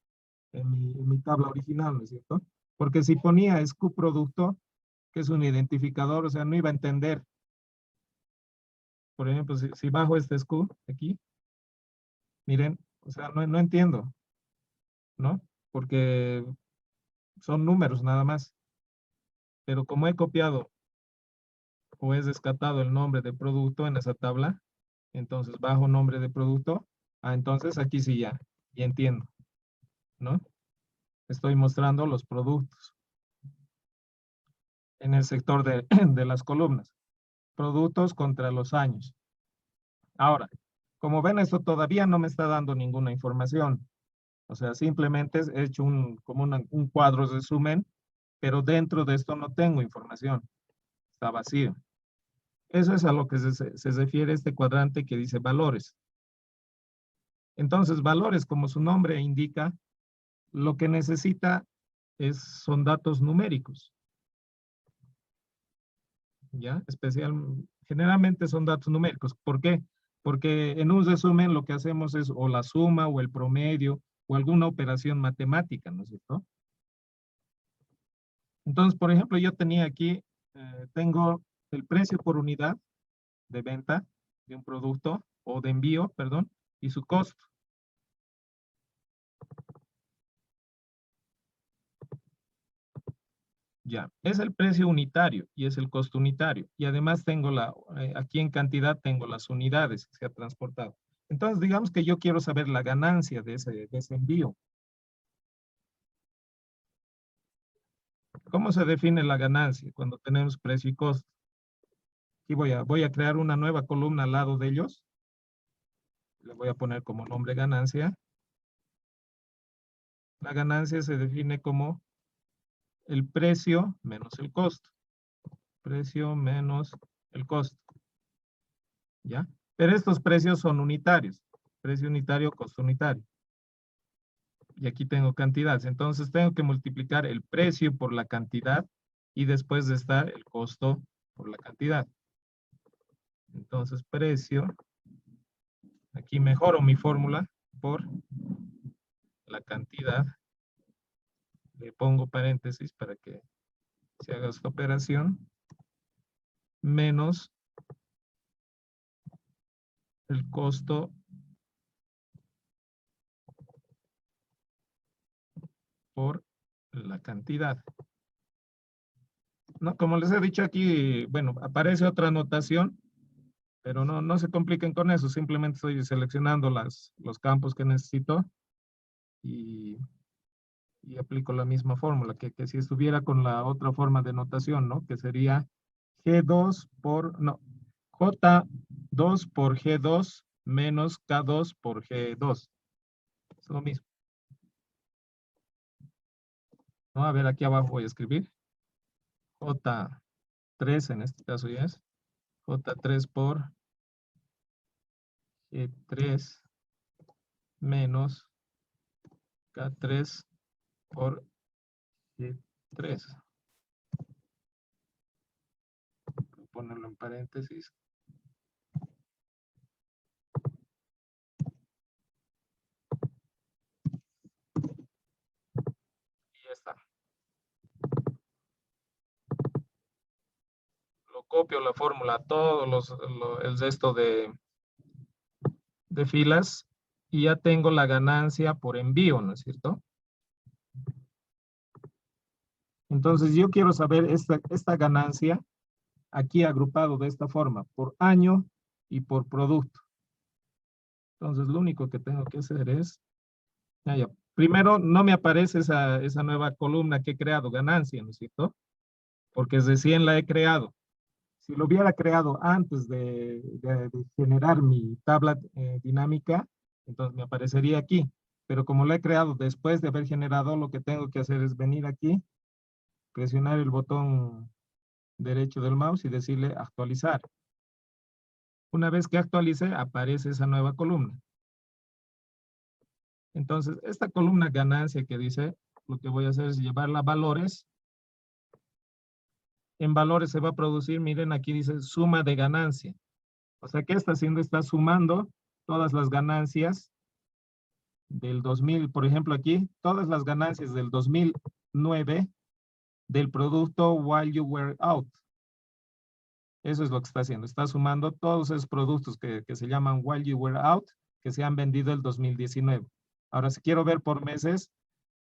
en mi tabla original, ¿no es cierto? Porque si ponía SKU producto, que es un identificador, o sea, no iba a entender. Por ejemplo, si bajo este SKU aquí, miren, o sea, no entiendo, ¿no? Porque son números nada más. Pero como he copiado o he descartado el nombre de producto en esa tabla, entonces bajo nombre de producto, entonces aquí sí ya entiendo, ¿no? Estoy mostrando los productos en el sector de las columnas. Productos contra los años. Ahora, como ven, esto todavía no me está dando ninguna información. O sea, simplemente he hecho como un cuadro de resumen, pero dentro de esto no tengo información. Está vacío. Eso es a lo que se refiere este cuadrante que dice valores. Entonces, valores, como su nombre indica, lo que necesita son datos numéricos. ¿Ya? Generalmente son datos numéricos. ¿Por qué? Porque en un resumen lo que hacemos es o la suma o el promedio o alguna operación matemática, ¿no es cierto? Entonces, por ejemplo, yo tenía aquí, tengo el precio por unidad de venta de un producto o de envío, perdón, y su costo. Ya, es el precio unitario y es el costo unitario. Y además tengo aquí en cantidad tengo las unidades que se ha transportado. Entonces, digamos que yo quiero saber la ganancia de ese envío. ¿Cómo se define la ganancia cuando tenemos precio y costo? Aquí voy a crear una nueva columna al lado de ellos. Le voy a poner como nombre ganancia. La ganancia se define como el precio menos el costo. Precio menos el costo. ¿Ya? Pero estos precios son unitarios. Precio unitario, costo unitario. Y aquí tengo cantidades. Entonces tengo que multiplicar el precio por la cantidad y después de estar el costo por la cantidad. Entonces precio, aquí mejoro mi fórmula por la cantidad. Le pongo paréntesis para que se haga esta operación. Menos el costo por la cantidad. No, como les he dicho aquí, bueno, aparece otra anotación, pero no se compliquen con eso. Simplemente estoy seleccionando los campos que necesito y aplico la misma fórmula que si estuviera con la otra forma de notación, ¿no? Que sería J2 por G2 menos K2 por G2. Es lo mismo. ¿No? A ver, aquí abajo voy a escribir. J3 en este caso ya es. J3 por G3 menos K3 por G3. Voy a ponerlo en paréntesis. Y ya está. Lo copio la fórmula a todos el resto de filas y ya tengo la ganancia por envío, ¿no es cierto? Entonces yo quiero saber esta ganancia aquí agrupado de esta forma, por año y por producto. Entonces lo único que tengo que hacer es, primero no me aparece esa nueva columna que he creado, ganancia, ¿no es cierto? Porque recién la he creado. Si lo hubiera creado antes de generar mi tabla dinámica, entonces me aparecería aquí. Pero como lo he creado después de haber generado, lo que tengo que hacer es venir aquí, presionar el botón derecho del mouse y decirle actualizar. Una vez que actualice, aparece esa nueva columna. Entonces, esta columna ganancia que dice, lo que voy a hacer es llevarla a valores. En valores se va a producir, miren, aquí dice suma de ganancia. O sea, ¿qué está haciendo? Está sumando todas las ganancias del 2000, por ejemplo, aquí, todas las ganancias del 2009 del producto while you were out. Eso es lo que está haciendo. Está sumando todos esos productos que se llaman while you were out, que se han vendido el 2019. Ahora, si quiero ver por meses,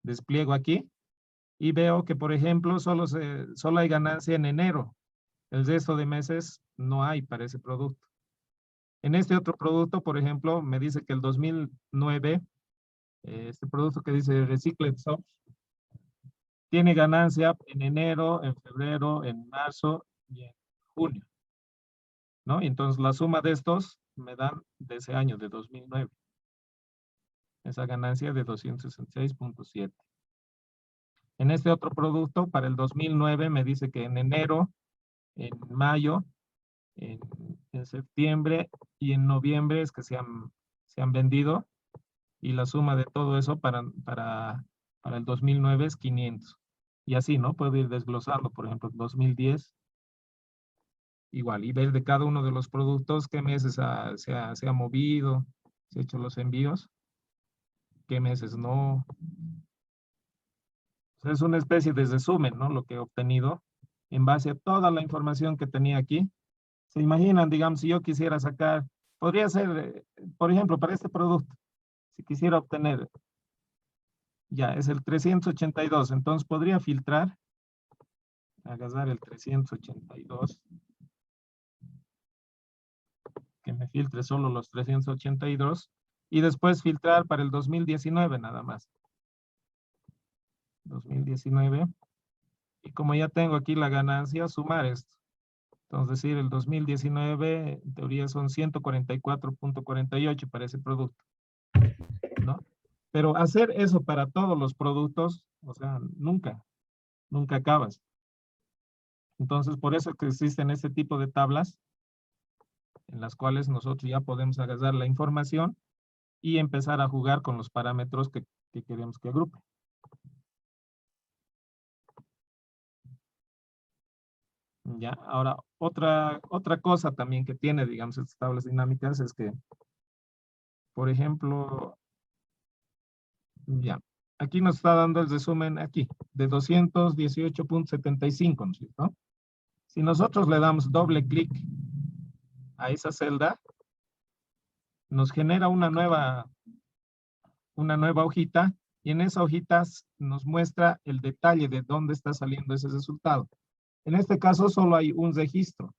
despliego aquí y veo que, por ejemplo, solo hay ganancia en enero. El resto de meses no hay para ese producto. En este otro producto, por ejemplo, me dice que el 2009, este producto que dice Recycled Soap, tiene ganancia en enero, en febrero, en marzo y en junio, ¿no? Y entonces la suma de estos me dan de ese año, de 2009. Esa ganancia de 266.7. En este otro producto, para el 2009, me dice que en enero, en mayo, en septiembre y en noviembre es que se han vendido, y la suma de todo eso para el 2009 es 500. Y así, ¿no? Puedo ir desglosando, por ejemplo, 2010, igual, y ver de cada uno de los productos qué meses se ha movido, se ha hecho los envíos, qué meses no. O sea, es una especie de resumen, ¿no? Lo que he obtenido en base a toda la información que tenía aquí. ¿Se imaginan, digamos, si yo quisiera sacar, podría ser, por ejemplo, para este producto, si quisiera obtener, ya es el 382, entonces podría filtrar agarrar el 382. Que me filtre solo los 382. Y después filtrar para el 2019 nada más. 2019. Y como ya tengo aquí la ganancia, sumar esto. Entonces, decir, el 2019, en teoría son 144.48 para ese producto, ¿no? Pero hacer eso para todos los productos, o sea, nunca acabas. Entonces, por eso que existen este tipo de tablas en las cuales nosotros ya podemos agarrar la información y empezar a jugar con los parámetros que queremos que agrupe. Ya, ahora, otra cosa también que tiene, digamos, estas tablas dinámicas es que, por ejemplo, ya, aquí nos está dando el resumen aquí, de 218.75, ¿no es cierto? Si nosotros le damos doble clic a esa celda, nos genera una nueva hojita, y en esa hojita nos muestra el detalle de dónde está saliendo ese resultado. En este caso solo hay un registro,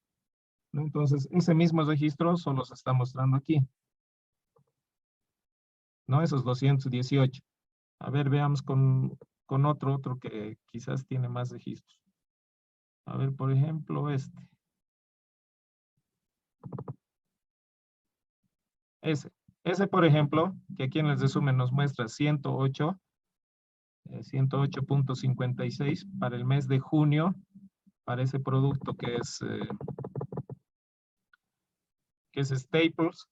¿no? Entonces, ese mismo registro solo se está mostrando aquí, ¿no? Esos 218. A ver, veamos con otro que quizás tiene más registros. A ver, por ejemplo, este. Ese, por ejemplo, que aquí en el resumen nos muestra 108.56 para el mes de junio, para ese producto que es Staples.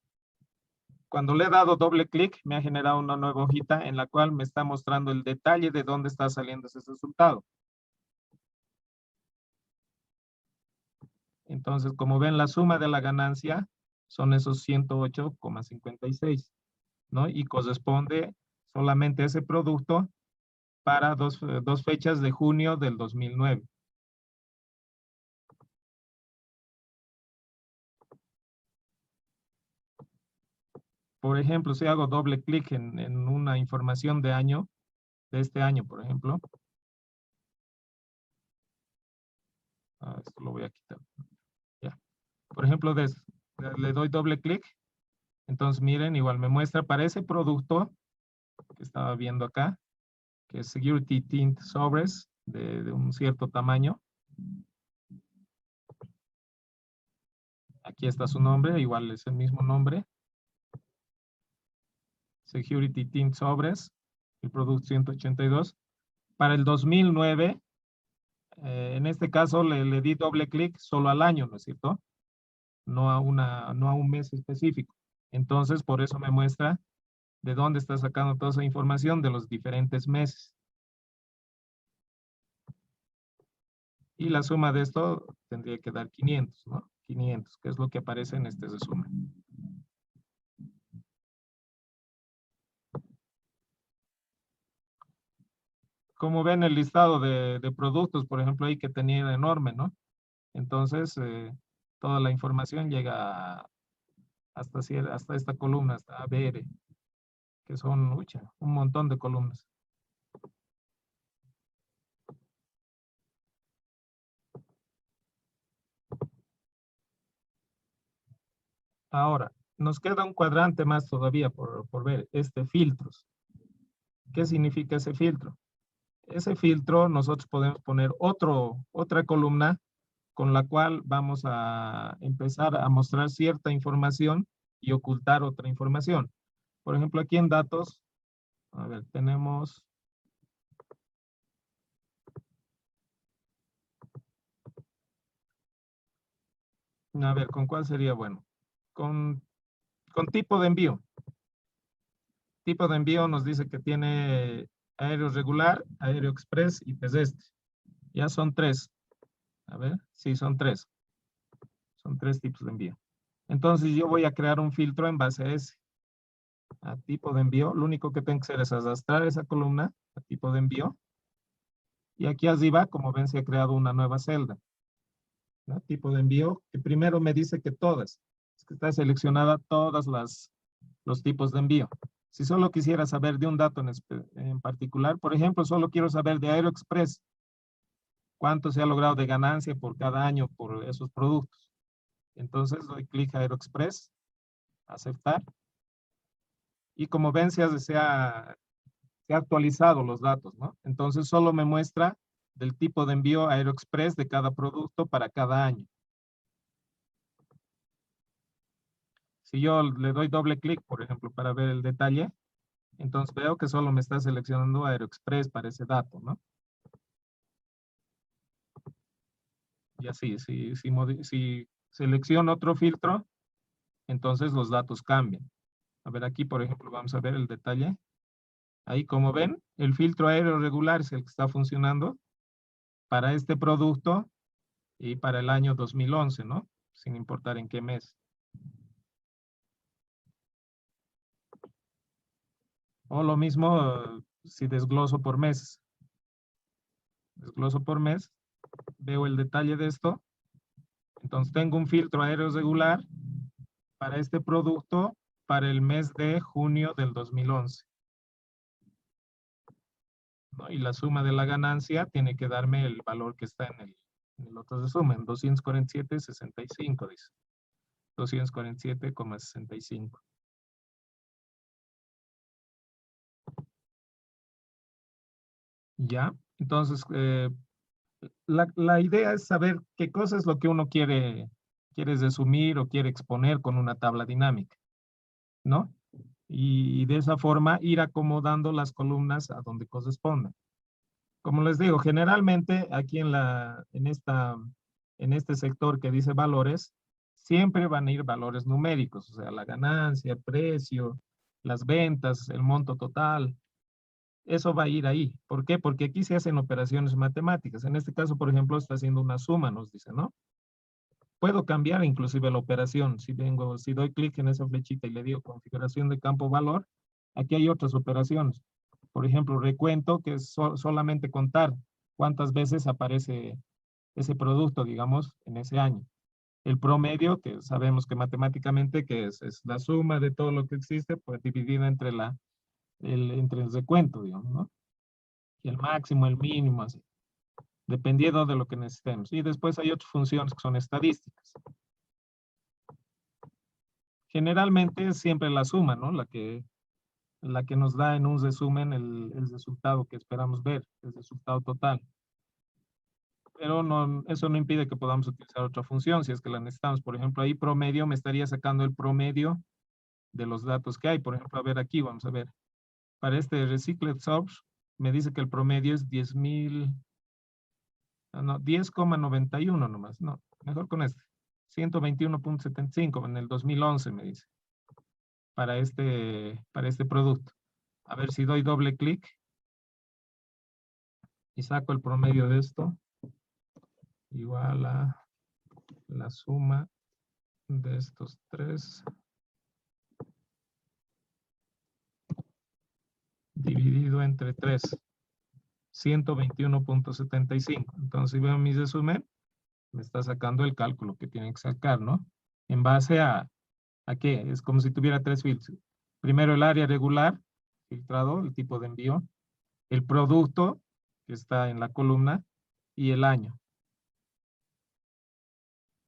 Cuando le he dado doble clic, me ha generado una nueva hojita en la cual me está mostrando el detalle de dónde está saliendo ese resultado. Entonces, como ven, la suma de la ganancia son esos 108.56, ¿no? Y corresponde solamente ese producto para dos fechas de junio del 2009. Por ejemplo, si hago doble clic en una información de este año, por ejemplo. Esto lo voy a quitar. Ya. Por ejemplo, le doy doble clic. Entonces, miren, igual me muestra para ese producto que estaba viendo acá, que es Security Tint Sobres de un cierto tamaño. Aquí está su nombre, igual es el mismo nombre. Security Tint Sobres, el producto 182. Para el 2009, en este caso le di doble clic solo al año, ¿no es cierto? No a un mes específico. Entonces, por eso me muestra de dónde está sacando toda esa información de los diferentes meses. Y la suma de esto tendría que dar 500, ¿no? 500, que es lo que aparece en este resumen. Como ven, el listado de productos, por ejemplo, ahí que tenía enorme, ¿no? Entonces, toda la información llega hasta esta columna, hasta ABR, que son un montón de columnas. Ahora, nos queda un cuadrante más todavía por ver, filtros. ¿Qué significa ese filtro? Ese filtro nosotros podemos poner otra columna con la cual vamos a empezar a mostrar cierta información y ocultar otra información. Por ejemplo, aquí en datos, a ver, tenemos... A ver, ¿con cuál sería bueno? Con tipo de envío. Tipo de envío nos dice que tiene aéreo regular, aéreo express y terrestre. Ya son 3. A ver, sí, son 3. Son 3 tipos de envío. Entonces yo voy a crear un filtro en base a ese. A tipo de envío. Lo único que tengo que hacer es arrastrar esa columna a tipo de envío. Y aquí arriba, como ven, se ha creado una nueva celda, ¿no? Tipo de envío, que primero me dice que todas. Es que está seleccionada todas los tipos de envío. Si solo quisiera saber de un dato en particular, por ejemplo, solo quiero saber de AeroExpress. cuánto se ha logrado de ganancia por cada año por esos productos. Entonces doy clic a AeroExpress, aceptar. Y como ven, se ha actualizado los datos, ¿no? Entonces solo me muestra del tipo de envío AeroExpress de cada producto para cada año. Si yo le doy doble clic, por ejemplo, para ver el detalle, entonces veo que solo me está seleccionando AeroExpress para ese dato, ¿no? Y así, si selecciono otro filtro, entonces los datos cambian. A ver, aquí, por ejemplo, vamos a ver el detalle. Ahí, como ven, el filtro aéreo regular es el que está funcionando para este producto y para el año 2011, ¿no? Sin importar en qué mes. O lo mismo si desgloso por mes. Desgloso por mes, veo el detalle de esto. Entonces tengo un filtro aéreo regular para este producto para el mes de junio del 2011. ¿No? Y la suma de la ganancia tiene que darme el valor que está en el otro resumen, 247,65 dice. 247,65. Ya, entonces la idea es saber qué cosa es lo que uno quiere resumir o quiere exponer con una tabla dinámica, ¿no? Y de esa forma ir acomodando las columnas a donde correspondan. Como les digo, generalmente aquí en este sector que dice valores, siempre van a ir valores numéricos, o sea, la ganancia, el precio, las ventas, el monto total. Eso va a ir ahí. ¿Por qué? Porque aquí se hacen operaciones matemáticas. En este caso, por ejemplo, está haciendo una suma, nos dice, ¿no? Puedo cambiar inclusive la operación. Si doy clic en esa flechita y le digo configuración de campo valor, aquí hay otras operaciones. Por ejemplo, recuento, que es solamente contar cuántas veces aparece ese producto, digamos, en ese año. El promedio, que sabemos que matemáticamente que es la suma de todo lo que existe, pues dividida entre el recuento, digamos, ¿no? Y el máximo, el mínimo, así. Dependiendo de lo que necesitemos. Y después hay otras funciones que son estadísticas. Generalmente es siempre la suma, ¿no? La que nos da en un resumen el resultado que esperamos ver, el resultado total. Pero eso no impide que podamos utilizar otra función si es que la necesitamos. Por ejemplo, ahí promedio me estaría sacando el promedio de los datos que hay. Por ejemplo, a ver aquí, vamos a ver. Para este Recycled Source, me dice que el promedio es 10,91 nomás. No, mejor con este. 121,75 en el 2011 me dice. Para este producto. A ver si doy doble clic y saco el promedio de esto. Igual a la suma de estos tres dividido entre 3. 121,75. Entonces, si veo mi resumen, me está sacando el cálculo que tiene que sacar, ¿no? En base ¿a qué? Es como si tuviera tres filtros. Primero el área regular, filtrado, el tipo de envío, el producto, que está en la columna, y el año,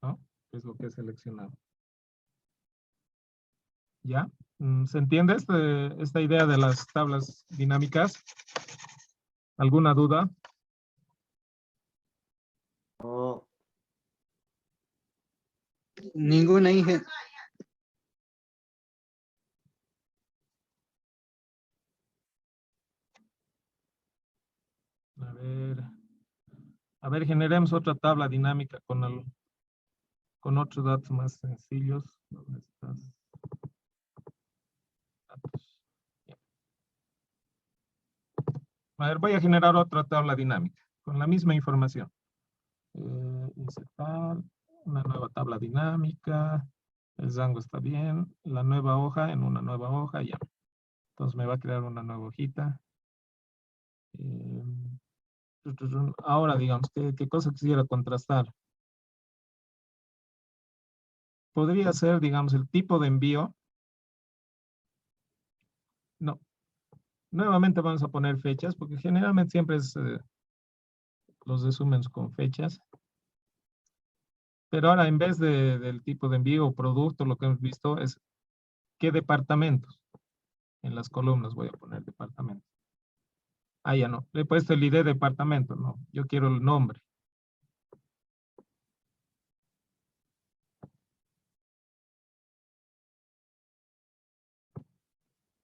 ¿no? Es lo que he seleccionado. ¿Ya? ¿Se entiende esta idea de las tablas dinámicas? ¿Alguna duda? Ninguna, Inge. A ver, generemos otra tabla dinámica con otros datos más sencillos. ¿Dónde estás? Datos. A ver, voy a generar otra tabla dinámica con la misma información. Insertar una nueva tabla dinámica. El rango está bien. La nueva hoja en una nueva hoja, ya. Entonces me va a crear una nueva hojita. Ahora, digamos, ¿qué cosa quisiera contrastar? Podría ser, digamos, el tipo de envío. No. Nuevamente vamos a poner fechas, porque generalmente siempre es los resúmenes con fechas. Pero ahora, en vez del tipo de envío o producto, lo que hemos visto es qué departamentos. En las columnas voy a poner departamento. Ah, ya no. Le he puesto el ID departamento. No, yo quiero el nombre.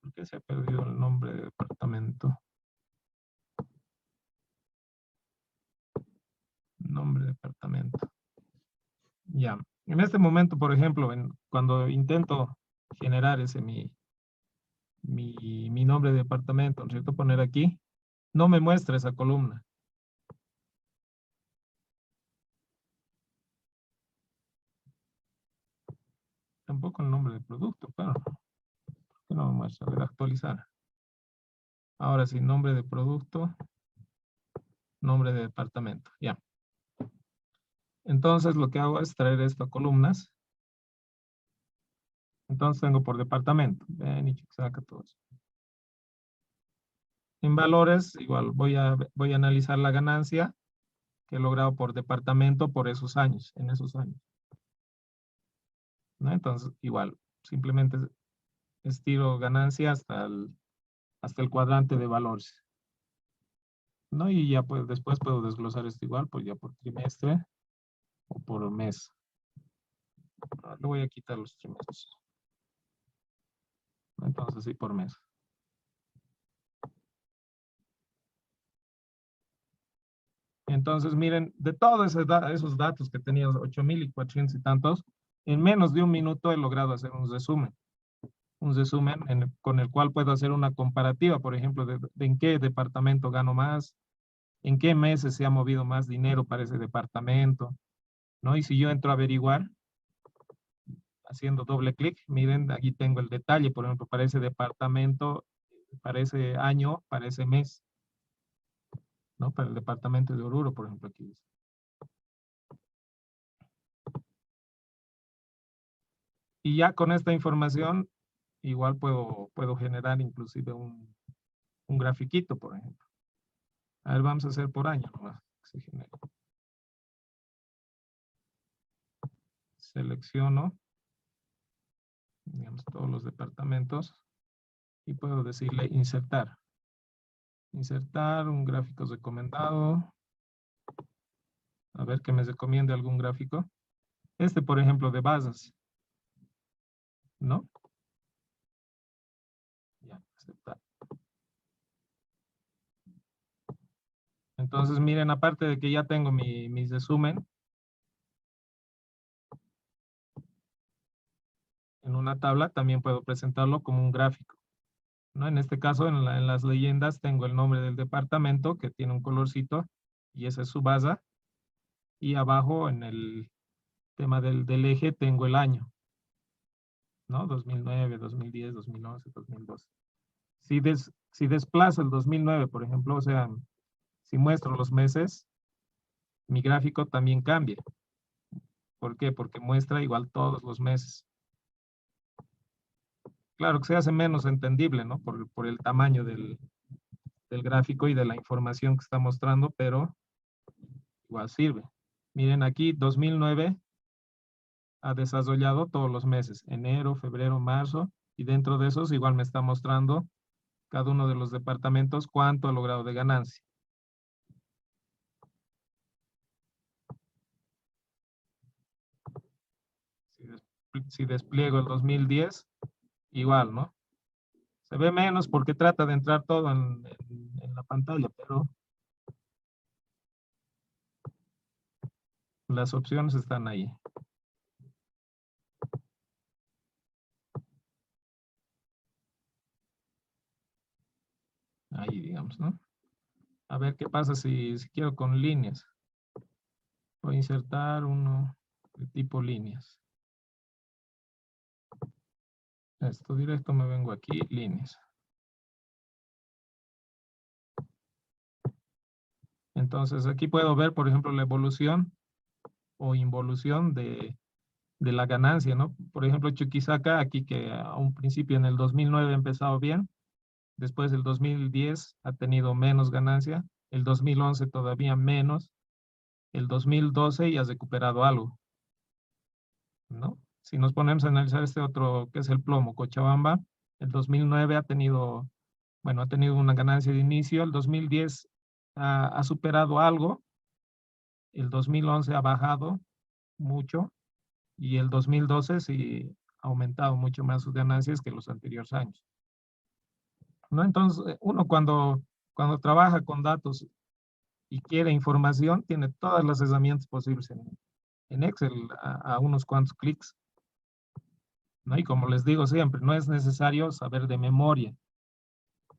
¿Por qué se ha perdido el nombre de departamento? Nombre de departamento. Ya. En este momento, por ejemplo, cuando intento generar ese mi nombre de departamento, ¿no es cierto? Poner aquí, no me muestra esa columna. Tampoco el nombre de producto, claro. ¿Por qué no me muestra? A ver, actualizar. Ahora sí, nombre de producto, nombre de departamento, ya. Entonces lo que hago es traer esto a columnas. Entonces tengo por departamento. Ven y saca todo eso. En valores, igual voy a analizar la ganancia que he logrado por departamento por esos años, en esos años. ¿No? Entonces, igual, simplemente estiro ganancia hasta el cuadrante de valores. ¿No? Y ya pues después puedo desglosar esto igual, pues ya por trimestre o por mes. Ahora le voy a quitar los trimestres. Entonces sí, por mes. Entonces, miren, de todos esos datos que tenía, 8,400 y tantos, en menos de un minuto he logrado hacer un resumen. Un resumen con el cual puedo hacer una comparativa, por ejemplo, de en qué departamento gano más, en qué meses se ha movido más dinero para ese departamento, ¿no? Y si yo entro a averiguar, haciendo doble clic, miren, aquí tengo el detalle, por ejemplo, para ese departamento, para ese año, para ese mes, ¿no? Para el departamento de Oruro, por ejemplo, aquí dice. Y ya con esta información, igual puedo generar inclusive un grafiquito, por ejemplo. A ver, vamos a hacer por año nomás. Que se genere. Selecciono, digamos, todos los departamentos y puedo decirle insertar. Insertar un gráfico recomendado. A ver que me recomiende algún gráfico. Este, por ejemplo, de bases. ¿No? Ya, aceptar. Entonces, miren, aparte de que ya tengo mi resumen en una tabla, también puedo presentarlo como un gráfico, ¿no? En este caso, en las leyendas, tengo el nombre del departamento que tiene un colorcito y esa es su base. Y abajo, en el tema del eje, tengo el año, ¿no? 2009, 2010, 2011, 2012. Si desplazo el 2009, por ejemplo, o sea, si muestro los meses, mi gráfico también cambia. ¿Por qué? Porque muestra igual todos los meses. Claro que se hace menos entendible, ¿no? Por el tamaño del gráfico y de la información que está mostrando, pero igual sirve. Miren aquí, 2009 ha desarrollado todos los meses, enero, febrero, marzo, y dentro de esos igual me está mostrando cada uno de los departamentos cuánto ha logrado de ganancia. Si despliego el 2010, igual, ¿no? Se ve menos porque trata de entrar todo en la pantalla, pero las opciones están ahí. Ahí, digamos, ¿no? A ver qué pasa si quiero con líneas. Voy a insertar uno de tipo líneas. Esto directo me vengo aquí, líneas. Entonces aquí puedo ver, por ejemplo, la evolución o involución de la ganancia, ¿no? Por ejemplo, Chuquisaca, aquí que a un principio en el 2009 ha empezado bien, después del 2010 ha tenido menos ganancia, el 2011 todavía menos, el 2012 y has recuperado algo, ¿no? Si nos ponemos a analizar este otro, que es el plomo, Cochabamba, el 2009 ha tenido, bueno, ha tenido una ganancia de inicio, el 2010 ha superado algo, el 2011 ha bajado mucho y el 2012 sí ha aumentado mucho más sus ganancias que los anteriores años, ¿no? Entonces, uno cuando trabaja con datos y quiere información, tiene todas las herramientas posibles en Excel a unos cuantos clics, ¿no? Y como les digo siempre, no es necesario saber de memoria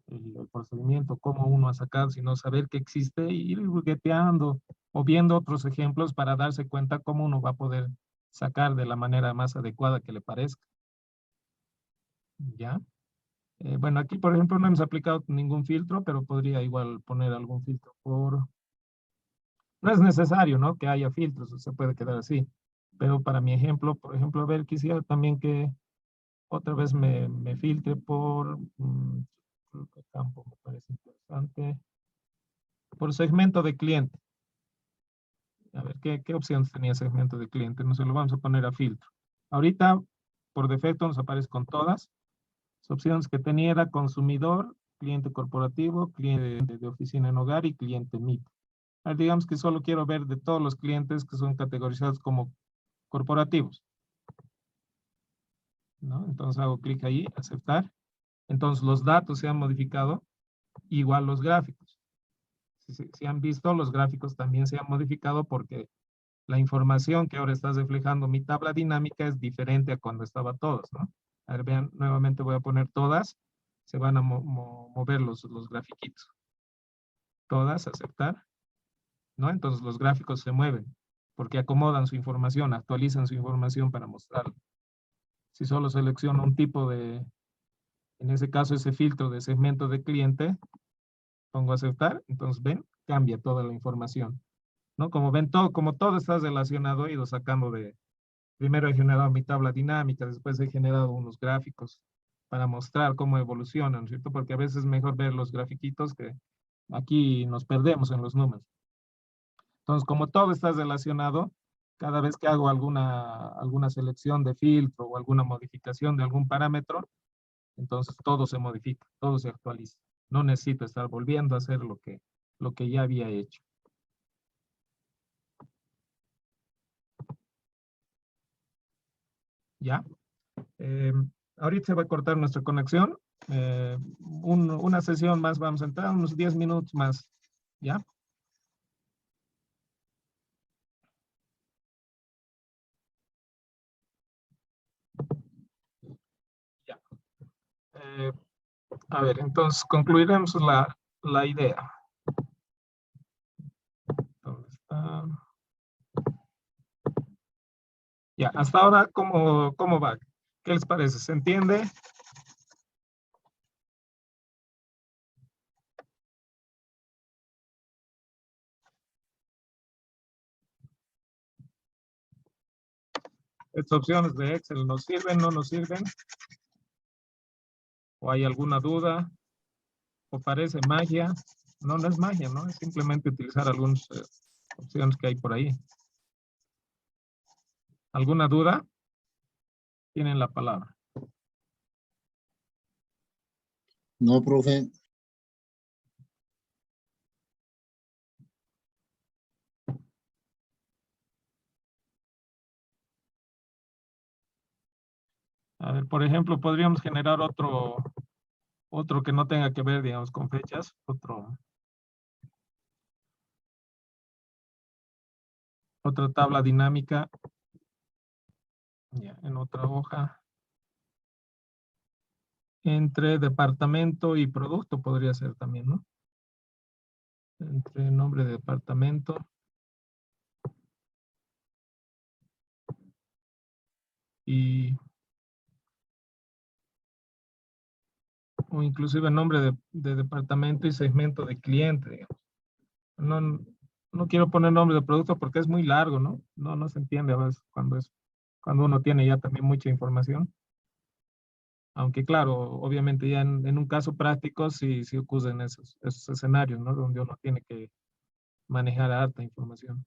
el procedimiento, cómo uno ha sacado, sino saber que existe y ir jugueteando o viendo otros ejemplos para darse cuenta cómo uno va a poder sacar de la manera más adecuada que le parezca. ¿Ya? Bueno, aquí, por ejemplo, no hemos aplicado ningún filtro, pero podría igual poner algún filtro por... No es necesario, ¿no? Que haya filtros, se puede quedar así. Pero para mi ejemplo, por ejemplo, a ver, quisiera también que otra vez me filtre por... ¿qué campo me parece interesante? Por segmento de cliente. A ver, ¿qué opciones tenía segmento de cliente? No se lo vamos a poner a filtro. Ahorita, por defecto, nos aparece con todas. Las opciones que tenía era consumidor, cliente corporativo, cliente de oficina en hogar y cliente MIP. Ahora, digamos que solo quiero ver de todos los clientes que son categorizados como corporativos, ¿no? Entonces hago clic ahí, aceptar. Entonces los datos se han modificado, igual los gráficos. Si han visto, los gráficos también se han modificado porque la información que ahora está reflejando mi tabla dinámica es diferente a cuando estaba todos, ¿no? A ver, vean, nuevamente voy a poner todas, se van a mover los grafiquitos. Todas, aceptar, ¿no? Entonces los gráficos se mueven porque acomodan su información, actualizan su información para mostrarlo. Si solo selecciono un tipo de, en ese caso ese filtro de segmento de cliente, pongo aceptar, entonces ven, cambia toda la información, ¿no? Como ven, como todo está relacionado, he ido sacando de, primero he generado mi tabla dinámica, después he generado unos gráficos para mostrar cómo evolucionan, ¿cierto? Porque a veces es mejor ver los grafiquitos que aquí nos perdemos en los números. Entonces, como todo está relacionado, cada vez que hago alguna selección de filtro o alguna modificación de algún parámetro, entonces todo se modifica, todo se actualiza. No necesito estar volviendo a hacer lo que ya había hecho. ¿Ya? Ahorita se va a cortar nuestra conexión. Una sesión más vamos a entrar, unos 10 minutos más. ¿Ya? Ya. A ver, entonces concluiremos la idea. ¿Dónde está? Ya, hasta ahora, ¿cómo va? ¿Qué les parece? ¿Se entiende? ¿Estas opciones de Excel nos sirven, no nos sirven? ¿O hay alguna duda? ¿O parece magia? No, no es magia, ¿no? Es simplemente utilizar algunas opciones que hay por ahí. ¿Alguna duda? Tienen la palabra. No, profe. A ver, por ejemplo, podríamos generar otro que no tenga que ver, digamos, con fechas. Otra tabla dinámica. Ya, en otra hoja. Entre departamento y producto podría ser también, ¿no? Entre nombre de departamento. O inclusive nombre de departamento y segmento de cliente, digamos. No quiero poner nombre de producto porque es muy largo, ¿no? No se entiende a veces cuando uno tiene ya también mucha información. Aunque claro, obviamente ya en un caso práctico sí ocurren esos escenarios, ¿no? Donde uno tiene que manejar harta información.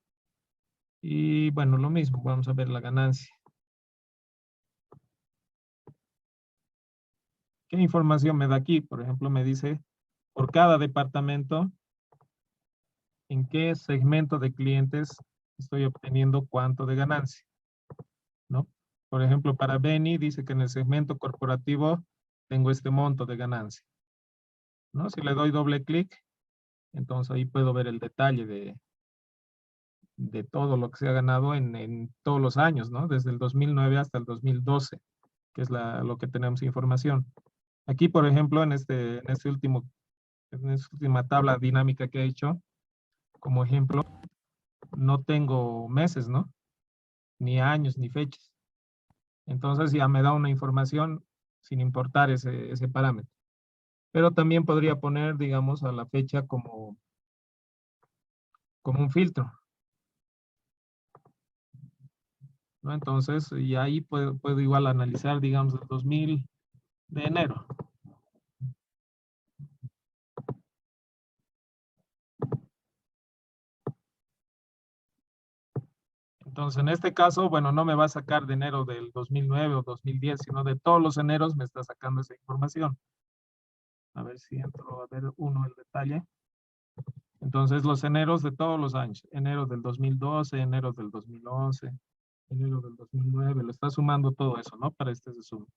Y bueno, lo mismo, vamos a ver la ganancia. ¿Qué información me da aquí? Por ejemplo, me dice por cada departamento en qué segmento de clientes estoy obteniendo cuánto de ganancia, ¿no? Por ejemplo, para Beni dice que en el segmento corporativo tengo este monto de ganancia, ¿no? Si le doy doble clic, entonces ahí puedo ver el detalle de todo lo que se ha ganado en todos los años, ¿no? Desde el 2009 hasta el 2012, que es lo que tenemos información. Aquí, por ejemplo, en esta última tabla dinámica que he hecho, como ejemplo, no tengo meses, ¿no? Ni años, ni fechas. Entonces ya me da una información sin importar ese parámetro. Pero también podría poner, digamos, a la fecha como un filtro, ¿no? Entonces, y ahí puedo igual analizar, digamos, el 2000 de enero. Entonces, en este caso, bueno, no me va a sacar de enero del 2009 o 2010, sino de todos los eneros me está sacando esa información. A ver si entro a ver el detalle. Entonces, los eneros de todos los años. Enero del 2012, enero del 2011, enero del 2009. Le está sumando todo eso, ¿no? Para este resumen.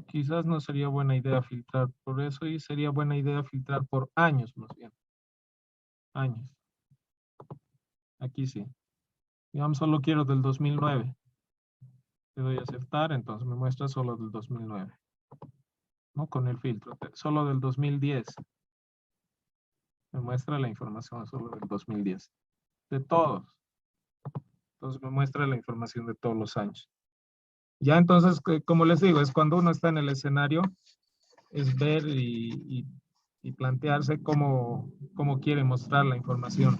Quizás no sería buena idea filtrar por eso y sería buena idea filtrar por años, más bien. Años. Aquí sí. Digamos, solo quiero del 2009. Le doy a aceptar, entonces me muestra solo del 2009. ¿No? Con el filtro. Solo del 2010. Me muestra la información solo del 2010. De todos. Entonces me muestra la información de todos los años. Ya entonces, como les digo, es cuando uno está en el escenario, es ver y plantearse cómo quiere mostrar la información.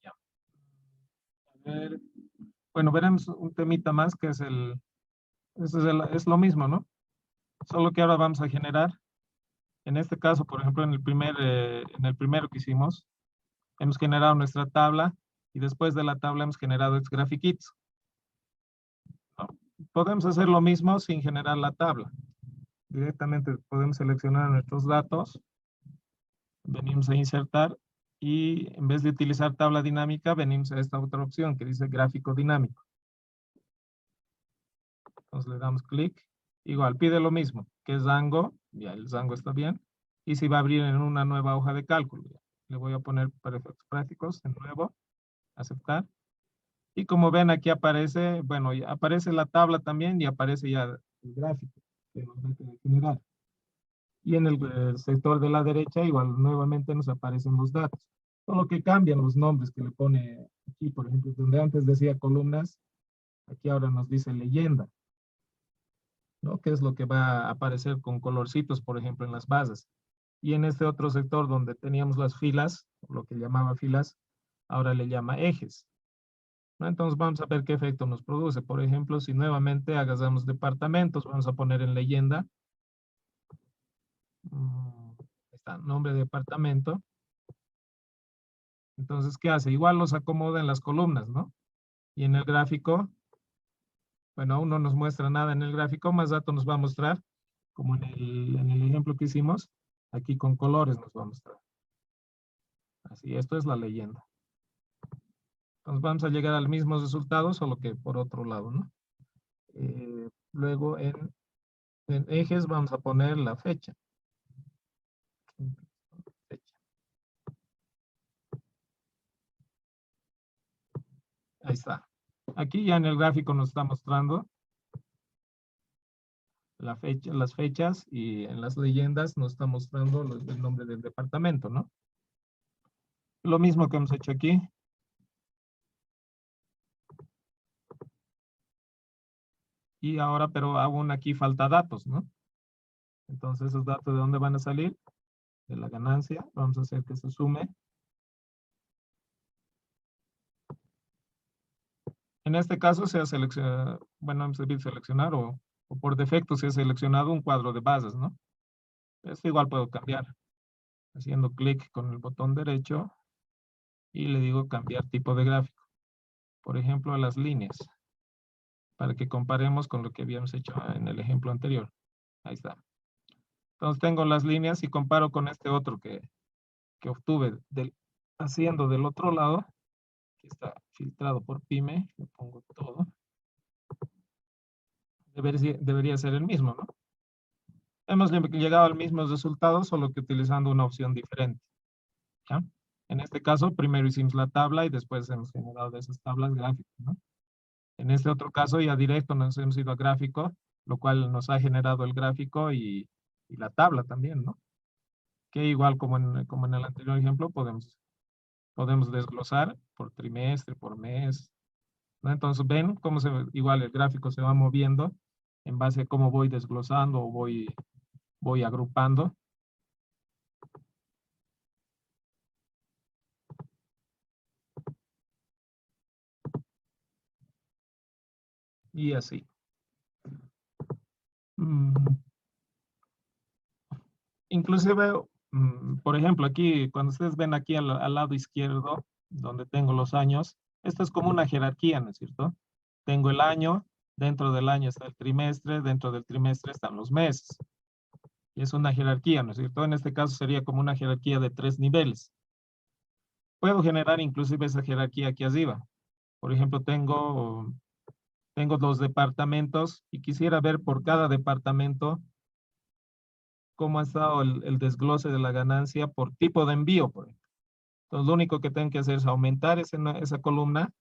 Ya. A ver, bueno, veremos un temita más que es es lo mismo, ¿no? Solo que ahora vamos a generar, en este caso, por ejemplo, en el primero que hicimos, hemos generado nuestra tabla y después de la tabla hemos generado Xgraphicits. ¿No? Podemos hacer lo mismo sin generar la tabla. Directamente podemos seleccionar nuestros datos, venimos a insertar y en vez de utilizar tabla dinámica, venimos a esta otra opción que dice gráfico dinámico. Entonces le damos clic. Igual pide lo mismo, que es Django, ya el Django está bien. Y si va a abrir en una nueva hoja de cálculo, le voy a poner para efectos prácticos, de nuevo, aceptar. Y como ven aquí aparece, bueno, aparece la tabla también y aparece ya el gráfico que nos va a generar. Y en el sector de la derecha igual nuevamente nos aparecen los datos. Solo que cambian los nombres que le pone aquí, por ejemplo, donde antes decía columnas, aquí ahora nos dice leyenda, ¿no? Que es lo que va a aparecer con colorcitos, por ejemplo, en las bases. Y en este otro sector donde teníamos las filas, lo que llamaba filas, ahora le llama ejes, ¿no? Entonces vamos a ver qué efecto nos produce. Por ejemplo, si nuevamente agarramos departamentos, vamos a poner en leyenda, está, nombre de departamento. Entonces, ¿qué hace? Igual los acomoda en las columnas, ¿no? Y en el gráfico, bueno, aún no nos muestra nada en el gráfico, más datos nos va a mostrar, como en el ejemplo que hicimos, aquí con colores nos va a mostrar. Así, esto es la leyenda. Entonces vamos a llegar al mismo resultado, solo que por otro lado, ¿no? Luego en ejes vamos a poner la fecha. Ahí está. Aquí ya en el gráfico nos está mostrando la fecha, las fechas, y en las leyendas nos está mostrando el nombre del departamento, ¿no? Lo mismo que hemos hecho aquí. Y ahora, pero aún aquí falta datos, ¿no? Entonces, esos datos, ¿de dónde van a salir? De la ganancia. Vamos a hacer que se sume. En este caso se ha seleccionado, bueno, hemos debido seleccionar o por defecto se ha seleccionado un cuadro de bases, ¿no? Esto igual puedo cambiar haciendo clic con el botón derecho y le digo cambiar tipo de gráfico. Por ejemplo, a las líneas, para que comparemos con lo que habíamos hecho en el ejemplo anterior. Ahí está. Entonces tengo las líneas y comparo con este otro que obtuve haciendo del otro lado, que está filtrado por Pyme, le pongo todo. Debería ser el mismo, ¿no? Hemos llegado al mismo resultado, solo que utilizando una opción diferente. ¿Ya? En este caso, primero hicimos la tabla y después hemos generado de esas tablas gráficos, ¿no? En este otro caso, ya directo nos hemos ido a gráfico, lo cual nos ha generado el gráfico y la tabla también, ¿no? Que igual como en el anterior ejemplo, podemos desglosar por trimestre, por mes, ¿no? Entonces, ven cómo igual el gráfico se va moviendo en base a cómo voy desglosando o voy agrupando. Y así. Inclusive, por ejemplo, aquí, cuando ustedes ven aquí al lado izquierdo, donde tengo los años, esto es como una jerarquía, ¿no es cierto? Tengo el año, dentro del año está el trimestre, dentro del trimestre están los meses. Y es una jerarquía, ¿no es cierto? En este caso sería como una jerarquía de 3 niveles. Puedo generar inclusive esa jerarquía aquí arriba. Por ejemplo, tengo 2 departamentos y quisiera ver por cada departamento cómo ha estado el desglose de la ganancia por tipo de envío, por ejemplo. Entonces, lo único que tengo que hacer es aumentar esa columna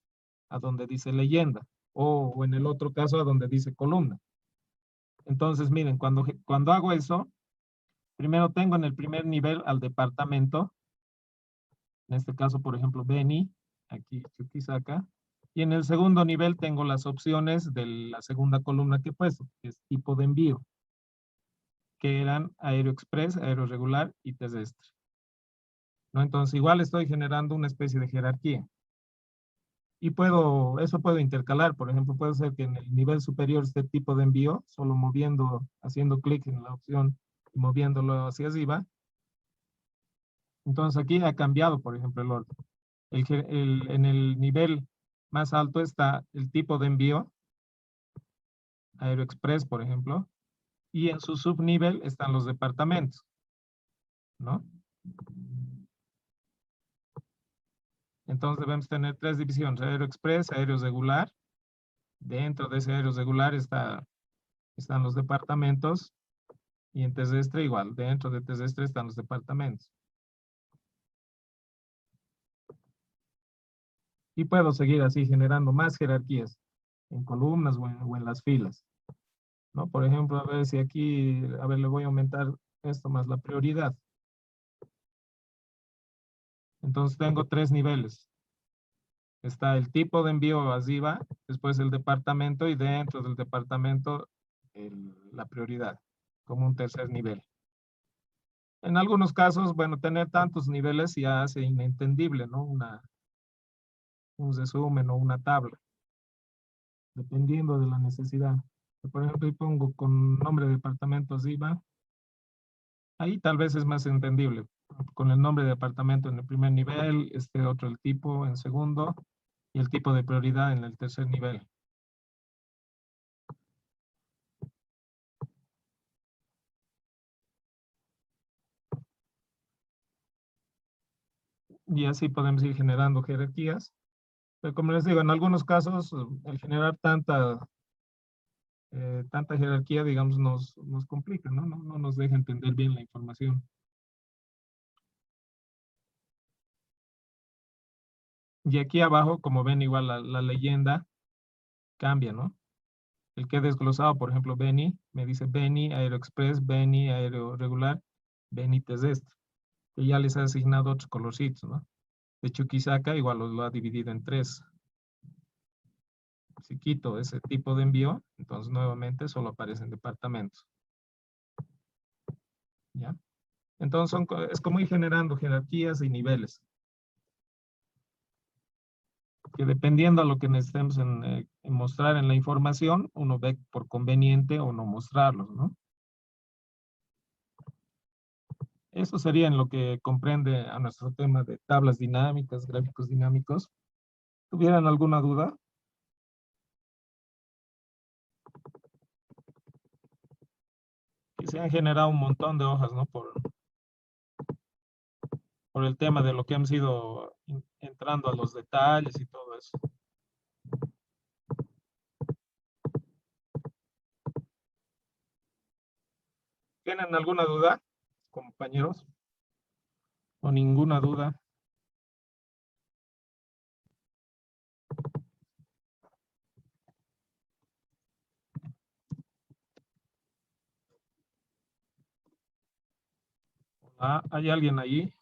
a donde dice leyenda, o en el otro caso a donde dice columna. Entonces, miren, cuando hago eso, primero tengo en el primer nivel al departamento, en este caso, por ejemplo, Beni, aquí Chuquisaca, y en el segundo nivel tengo las opciones de la segunda columna que he puesto, que es tipo de envío, que eran aéreo express, aéreo regular y terrestre, ¿no? Entonces, igual estoy generando una especie de jerarquía. Y eso puedo intercalar, por ejemplo, puede ser que en el nivel superior esté tipo de envío, solo haciendo clic en la opción y moviéndolo hacia arriba. Entonces aquí ha cambiado, por ejemplo, el orden. En el nivel más alto está el tipo de envío, AeroExpress, por ejemplo, y en su subnivel están los departamentos, ¿no? Entonces debemos tener 3 divisiones, AeroExpress, aéreo regular. Dentro de ese aéreo regular están los departamentos y en terrestre igual. Dentro de terrestre están los departamentos. Y puedo seguir así generando más jerarquías en columnas o en las filas, ¿no? Por ejemplo, a ver si aquí, le voy a aumentar esto más la prioridad. Entonces tengo 3 niveles. Está el tipo de envío arriba, después el departamento y dentro del departamento la prioridad, como un tercer nivel. En algunos casos, bueno, tener tantos niveles ya hace inentendible, ¿no? Un resumen o una tabla, dependiendo de la necesidad. Por ejemplo, y pongo con nombre de departamento arriba, ahí tal vez es más entendible. Con el nombre de departamento en el primer nivel, otro el tipo en segundo y el tipo de prioridad en el tercer nivel. Y así podemos ir generando jerarquías. Pero como les digo, en algunos casos el generar tanta jerarquía, digamos, nos complica, ¿no? No nos deja entender bien la información. Y aquí abajo, como ven, igual la leyenda cambia, ¿no? El que he desglosado, por ejemplo, Beni, me dice Beni, AeroExpress, Beni, Aéreo Regular, Beni Terrestre. Y ya les ha asignado otros colorcitos, ¿no? De Chuquisaca igual lo ha dividido en 3. Si quito ese tipo de envío, entonces nuevamente solo aparecen departamentos. ¿Ya? Entonces es como ir generando jerarquías y niveles. que dependiendo de lo que necesitemos en mostrar en la información, uno ve por conveniente o no mostrarlos, ¿no? Eso sería en lo que comprende a nuestro tema de tablas dinámicas, gráficos dinámicos. ¿Tuvieran alguna duda? Que se han generado un montón de hojas, ¿no? Por el tema de lo que hemos ido entrando a los detalles y todo eso. ¿Tienen alguna duda, compañeros? ¿O ninguna duda? Ah, ¿hay alguien ahí?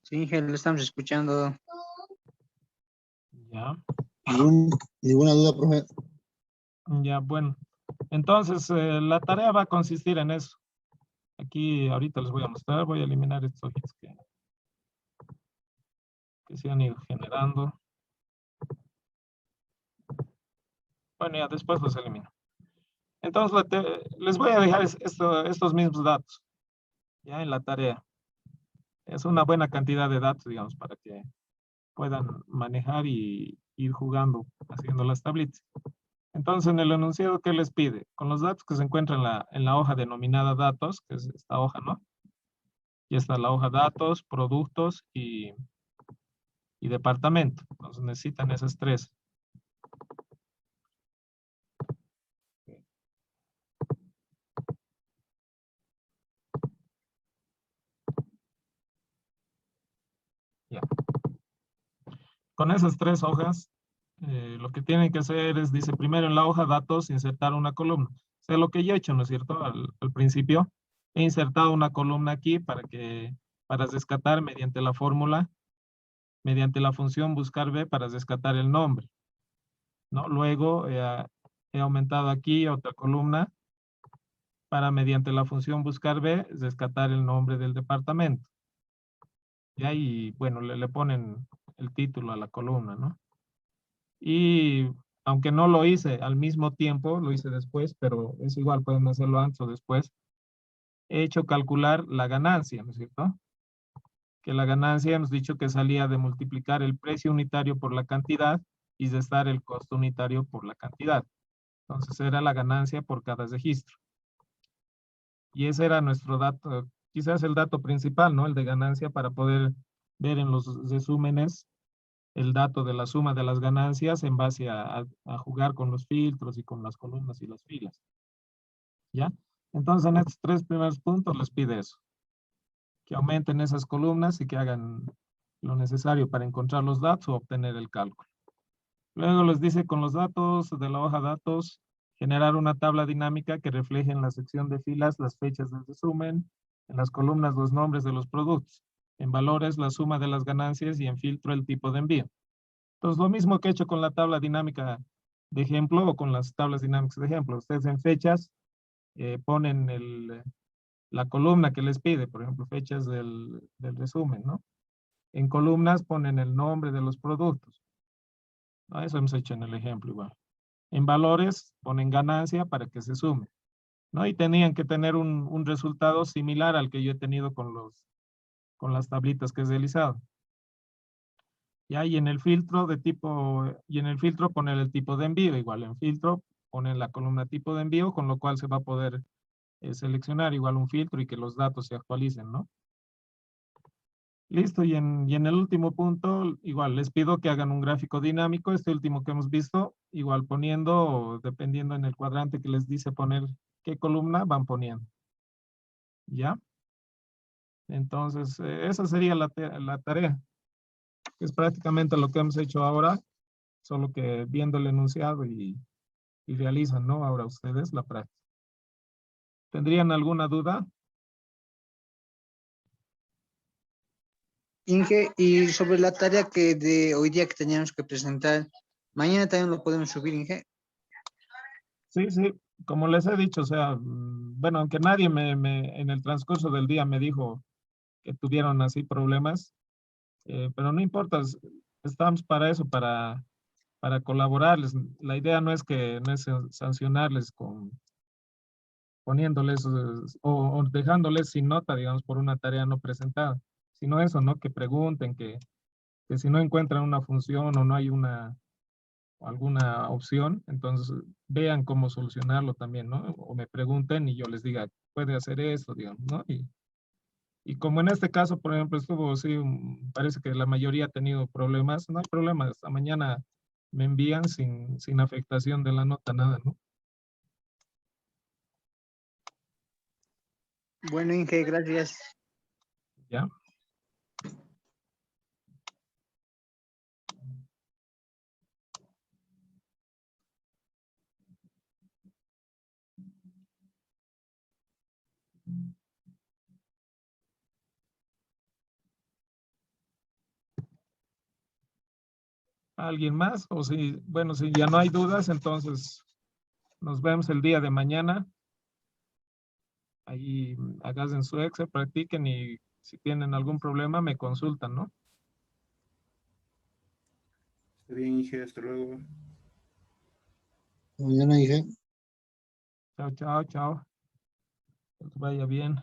Sí, Inge, lo estamos escuchando. Ya. Ninguna duda, profe. Ya, bueno. Entonces, la tarea va a consistir en eso. Aquí ahorita les voy a mostrar, voy a eliminar estos hojitas que se han ido generando. Bueno, ya después los elimino. Entonces, les voy a dejar estos mismos datos, ya en la tarea. Es una buena cantidad de datos, digamos, para que puedan manejar y ir jugando, haciendo las tablitas. Entonces, en el enunciado, ¿qué les pide? Con los datos que se encuentran en la hoja denominada datos, que es esta hoja, ¿no? Y está la hoja datos, productos y departamento. Entonces, necesitan esas tres. Ya. Con esas tres hojas, lo que tienen que hacer es, dice, primero en la hoja datos, insertar una columna. O sea, lo que yo he hecho, ¿no es cierto? Al principio, he insertado una columna aquí para rescatar mediante la fórmula, mediante la función buscar B para rescatar el nombre, ¿no? Luego he aumentado aquí otra columna para mediante la función buscar B rescatar el nombre del departamento. Y ahí, bueno, le ponen el título a la columna, ¿no? Y aunque no lo hice al mismo tiempo, lo hice después, pero es igual, pueden hacerlo antes o después. He hecho calcular la ganancia, ¿no es cierto? Que la ganancia hemos dicho que salía de multiplicar el precio unitario por la cantidad y restar el costo unitario por la cantidad. Entonces era la ganancia por cada registro. Y ese era nuestro dato, quizás el dato principal, ¿no? El de ganancia para poder ver en los resúmenes el dato de la suma de las ganancias en base a jugar con los filtros y con las columnas y las filas. ¿Ya? Entonces, en estos tres primeros puntos les pide eso. Que aumenten esas columnas y que hagan lo necesario para encontrar los datos o obtener el cálculo. Luego les dice con los datos de la hoja datos, generar una tabla dinámica que refleje en la sección de filas las fechas del resumen, en las columnas los nombres de los productos, en valores la suma de las ganancias y en filtro el tipo de envío. Entonces, lo mismo que he hecho con la tabla dinámica de ejemplo o con las tablas dinámicas de ejemplo. Ustedes en fechas ponen la columna que les pide, por ejemplo, fechas del resumen, ¿no? En columnas ponen el nombre de los productos. ¿No? Eso hemos hecho en el ejemplo igual. En valores ponen ganancia para que se sume, ¿no? Y tenían que tener un resultado similar al que yo he tenido con las tablitas que he realizado. Ya, y en el filtro poner el tipo de envío, igual en filtro ponen la columna tipo de envío, con lo cual se va a poder seleccionar igual un filtro y que los datos se actualicen, ¿no? Listo, y en el último punto, igual les pido que hagan un gráfico dinámico, este último que hemos visto, igual poniendo, dependiendo en el cuadrante que les dice poner qué columna, van poniendo. ¿Ya? Entonces, esa sería la tarea. Es prácticamente lo que hemos hecho ahora, solo que viendo el enunciado y realizan, ¿no? Ahora ustedes la práctica. ¿Tendrían alguna duda? Inge, y sobre la tarea que de hoy día que teníamos que presentar, mañana también lo podemos subir, Inge. Sí, sí, como les he dicho, o sea, bueno, aunque nadie en el transcurso del día me dijo que tuvieron así problemas, Pero no importa, estamos para eso, para colaborarles. La idea no es sancionarles poniéndoles o dejándoles sin nota, digamos, por una tarea no presentada, sino eso, ¿no? Que pregunten, que si no encuentran una función o no hay alguna opción, entonces vean cómo solucionarlo también, ¿no? O me pregunten y yo les diga, puede hacer esto, digamos, ¿no? Y como en este caso, por ejemplo, estuvo, sí, parece que la mayoría ha tenido problemas, no hay problema, hasta mañana me envían sin afectación de la nota, nada, ¿no? Bueno, Inge, gracias. ¿Ya? ¿Alguien más? O si, bueno, si ya no hay dudas, entonces nos vemos el día de mañana. Ahí hagan su Excel, practiquen y si tienen algún problema me consultan, ¿no? Está bien, Inge, hasta luego. Mañana dije. Chao, chao, chao. Que vaya bien.